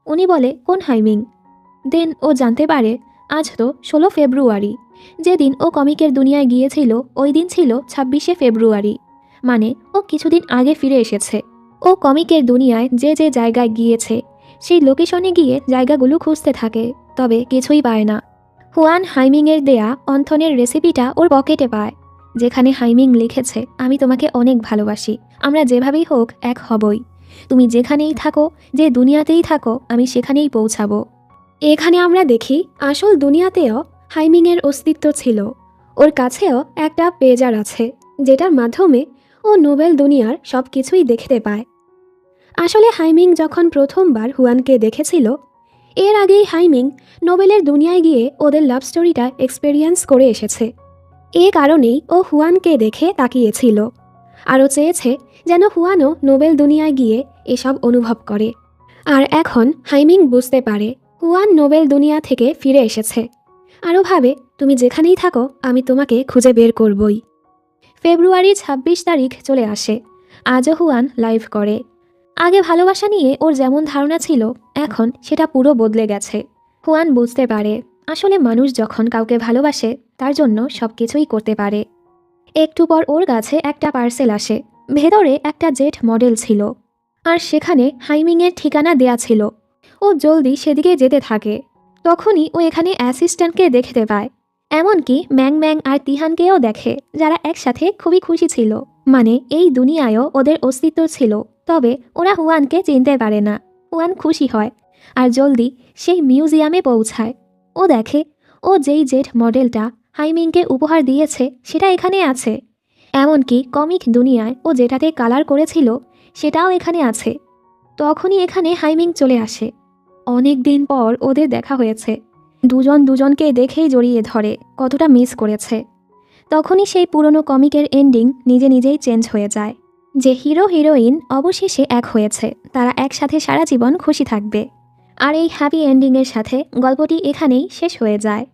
উনি বলে, কোন হাইমিং? দেন ও জানতে পারে আজ তো 16 ফেব্রুয়ারি। যেদিন ও কমিকের দুনিয়ায় গিয়েছিল ওই দিন ছিল 26শে ফেব্রুয়ারি। মানে ও কিছুদিন আগে ফিরে এসেছে। ও কমিকের দুনিয়ায় যে যে জায়গায় গিয়েছে সেই লোকেশনে গিয়ে জায়গাগুলো খুঁজতে থাকে, তবে কিছুই পায় না। হুয়ান হাইমিংয়ের দেয়া অন্থনের রেসিপিটা ওর পকেটে পায়, যেখানে হাইমিং লিখেছে, আমি তোমাকে অনেক ভালোবাসি, আমরা যেভাবেই হোক এক হবই, তুমি যেখানেই থাকো, যে দুনিয়াতেই থাকো, আমি সেখানেই পৌঁছাবো। এখানে আমরা দেখি আসল দুনিয়াতেও হাইমিংয়ের অস্তিত্ব ছিল। ওর কাছেও একটা পেজার আছে, যেটার মাধ্যমে ও নোবেল দুনিয়ার সব কিছুই দেখতে পায়। আসলে হাইমিং যখন প্রথমবার হুয়ানকে দেখেছিল, এর আগেই হাইমিং নোবেলের দুনিয়ায় গিয়ে ওদের লাভ স্টোরিটা এক্সপেরিয়েন্স করে এসেছে। এ কারণেই ও হুয়ানকে দেখে তাকিয়েছিল, আরও চেয়েছে যেন হুয়ানও নোবেল দুনিয়ায় গিয়ে এসব অনুভব করে। আর এখন হাইমিং বুঝতে পারে হুয়ান নোবেল দুনিয়া থেকে ফিরে এসেছে। আরও ভাবে, তুমি যেখানেই থাকো আমি তোমাকে খুঁজে বের করবই। ফেব্রুয়ারির 26 তারিখ চলে আসে। আজও হুয়ান লাইভ করে। আগে ভালোবাসা নিয়ে ওর যেমন ধারণা ছিল, এখন সেটা পুরো বদলে গেছে। হুয়ান বুঝতে পারে আসলে মানুষ যখন কাউকে ভালোবাসে তার জন্য সব কিছুই করতে পারে। একটু পর ওর কাছে একটা পার্সেল আসে। ভেতরে একটা জেট মডেল ছিল, আর সেখানে হাইমিংয়ের ঠিকানা দেয়া ছিল। ও জলদি সেদিকে যেতে থাকে। তখনই ও এখানে অ্যাসিস্ট্যান্টকে দেখতে পায়। এমনকি ম্যাং ম্যাং আর তিহানকেও দেখে, যারা একসাথে খুবই খুশি ছিল। মানে এই দুনিয়ায়ও ওদের অস্তিত্ব ছিল, তবে ওরা হুয়ানকে চিনতে পারে না। হুয়ান খুশি হয় আর জলদি সেই মিউজিয়ামে পৌঁছায়। ও দেখে ও যেই জেট মডেলটা হাইমিংকে উপহার দিয়েছে সেটা এখানে আছে। এমনকি কমিক দুনিয়ায় ও যেটাতে কালার করেছিল সেটাও এখানে আছে। তখনই এখানে হাইমিং চলে আসে। অনেক দিন পর ওদের দেখা হয়েছে। দুজন দুজনকে দেখেই জড়িয়ে ধরে, কতটা মিস করেছে। তখনই সেই পুরনো কমিকের এন্ডিং নিজে নিজেই চেঞ্জ হয়ে যায়। যে হিরো হিরোইন অবশেষে এক হয়েছে, তারা একসাথে সারা জীবন খুশি থাকবে। আর এই হ্যাপি এন্ডিংয়ের সাথে গল্পটি এখানেই শেষ হয়ে যায়।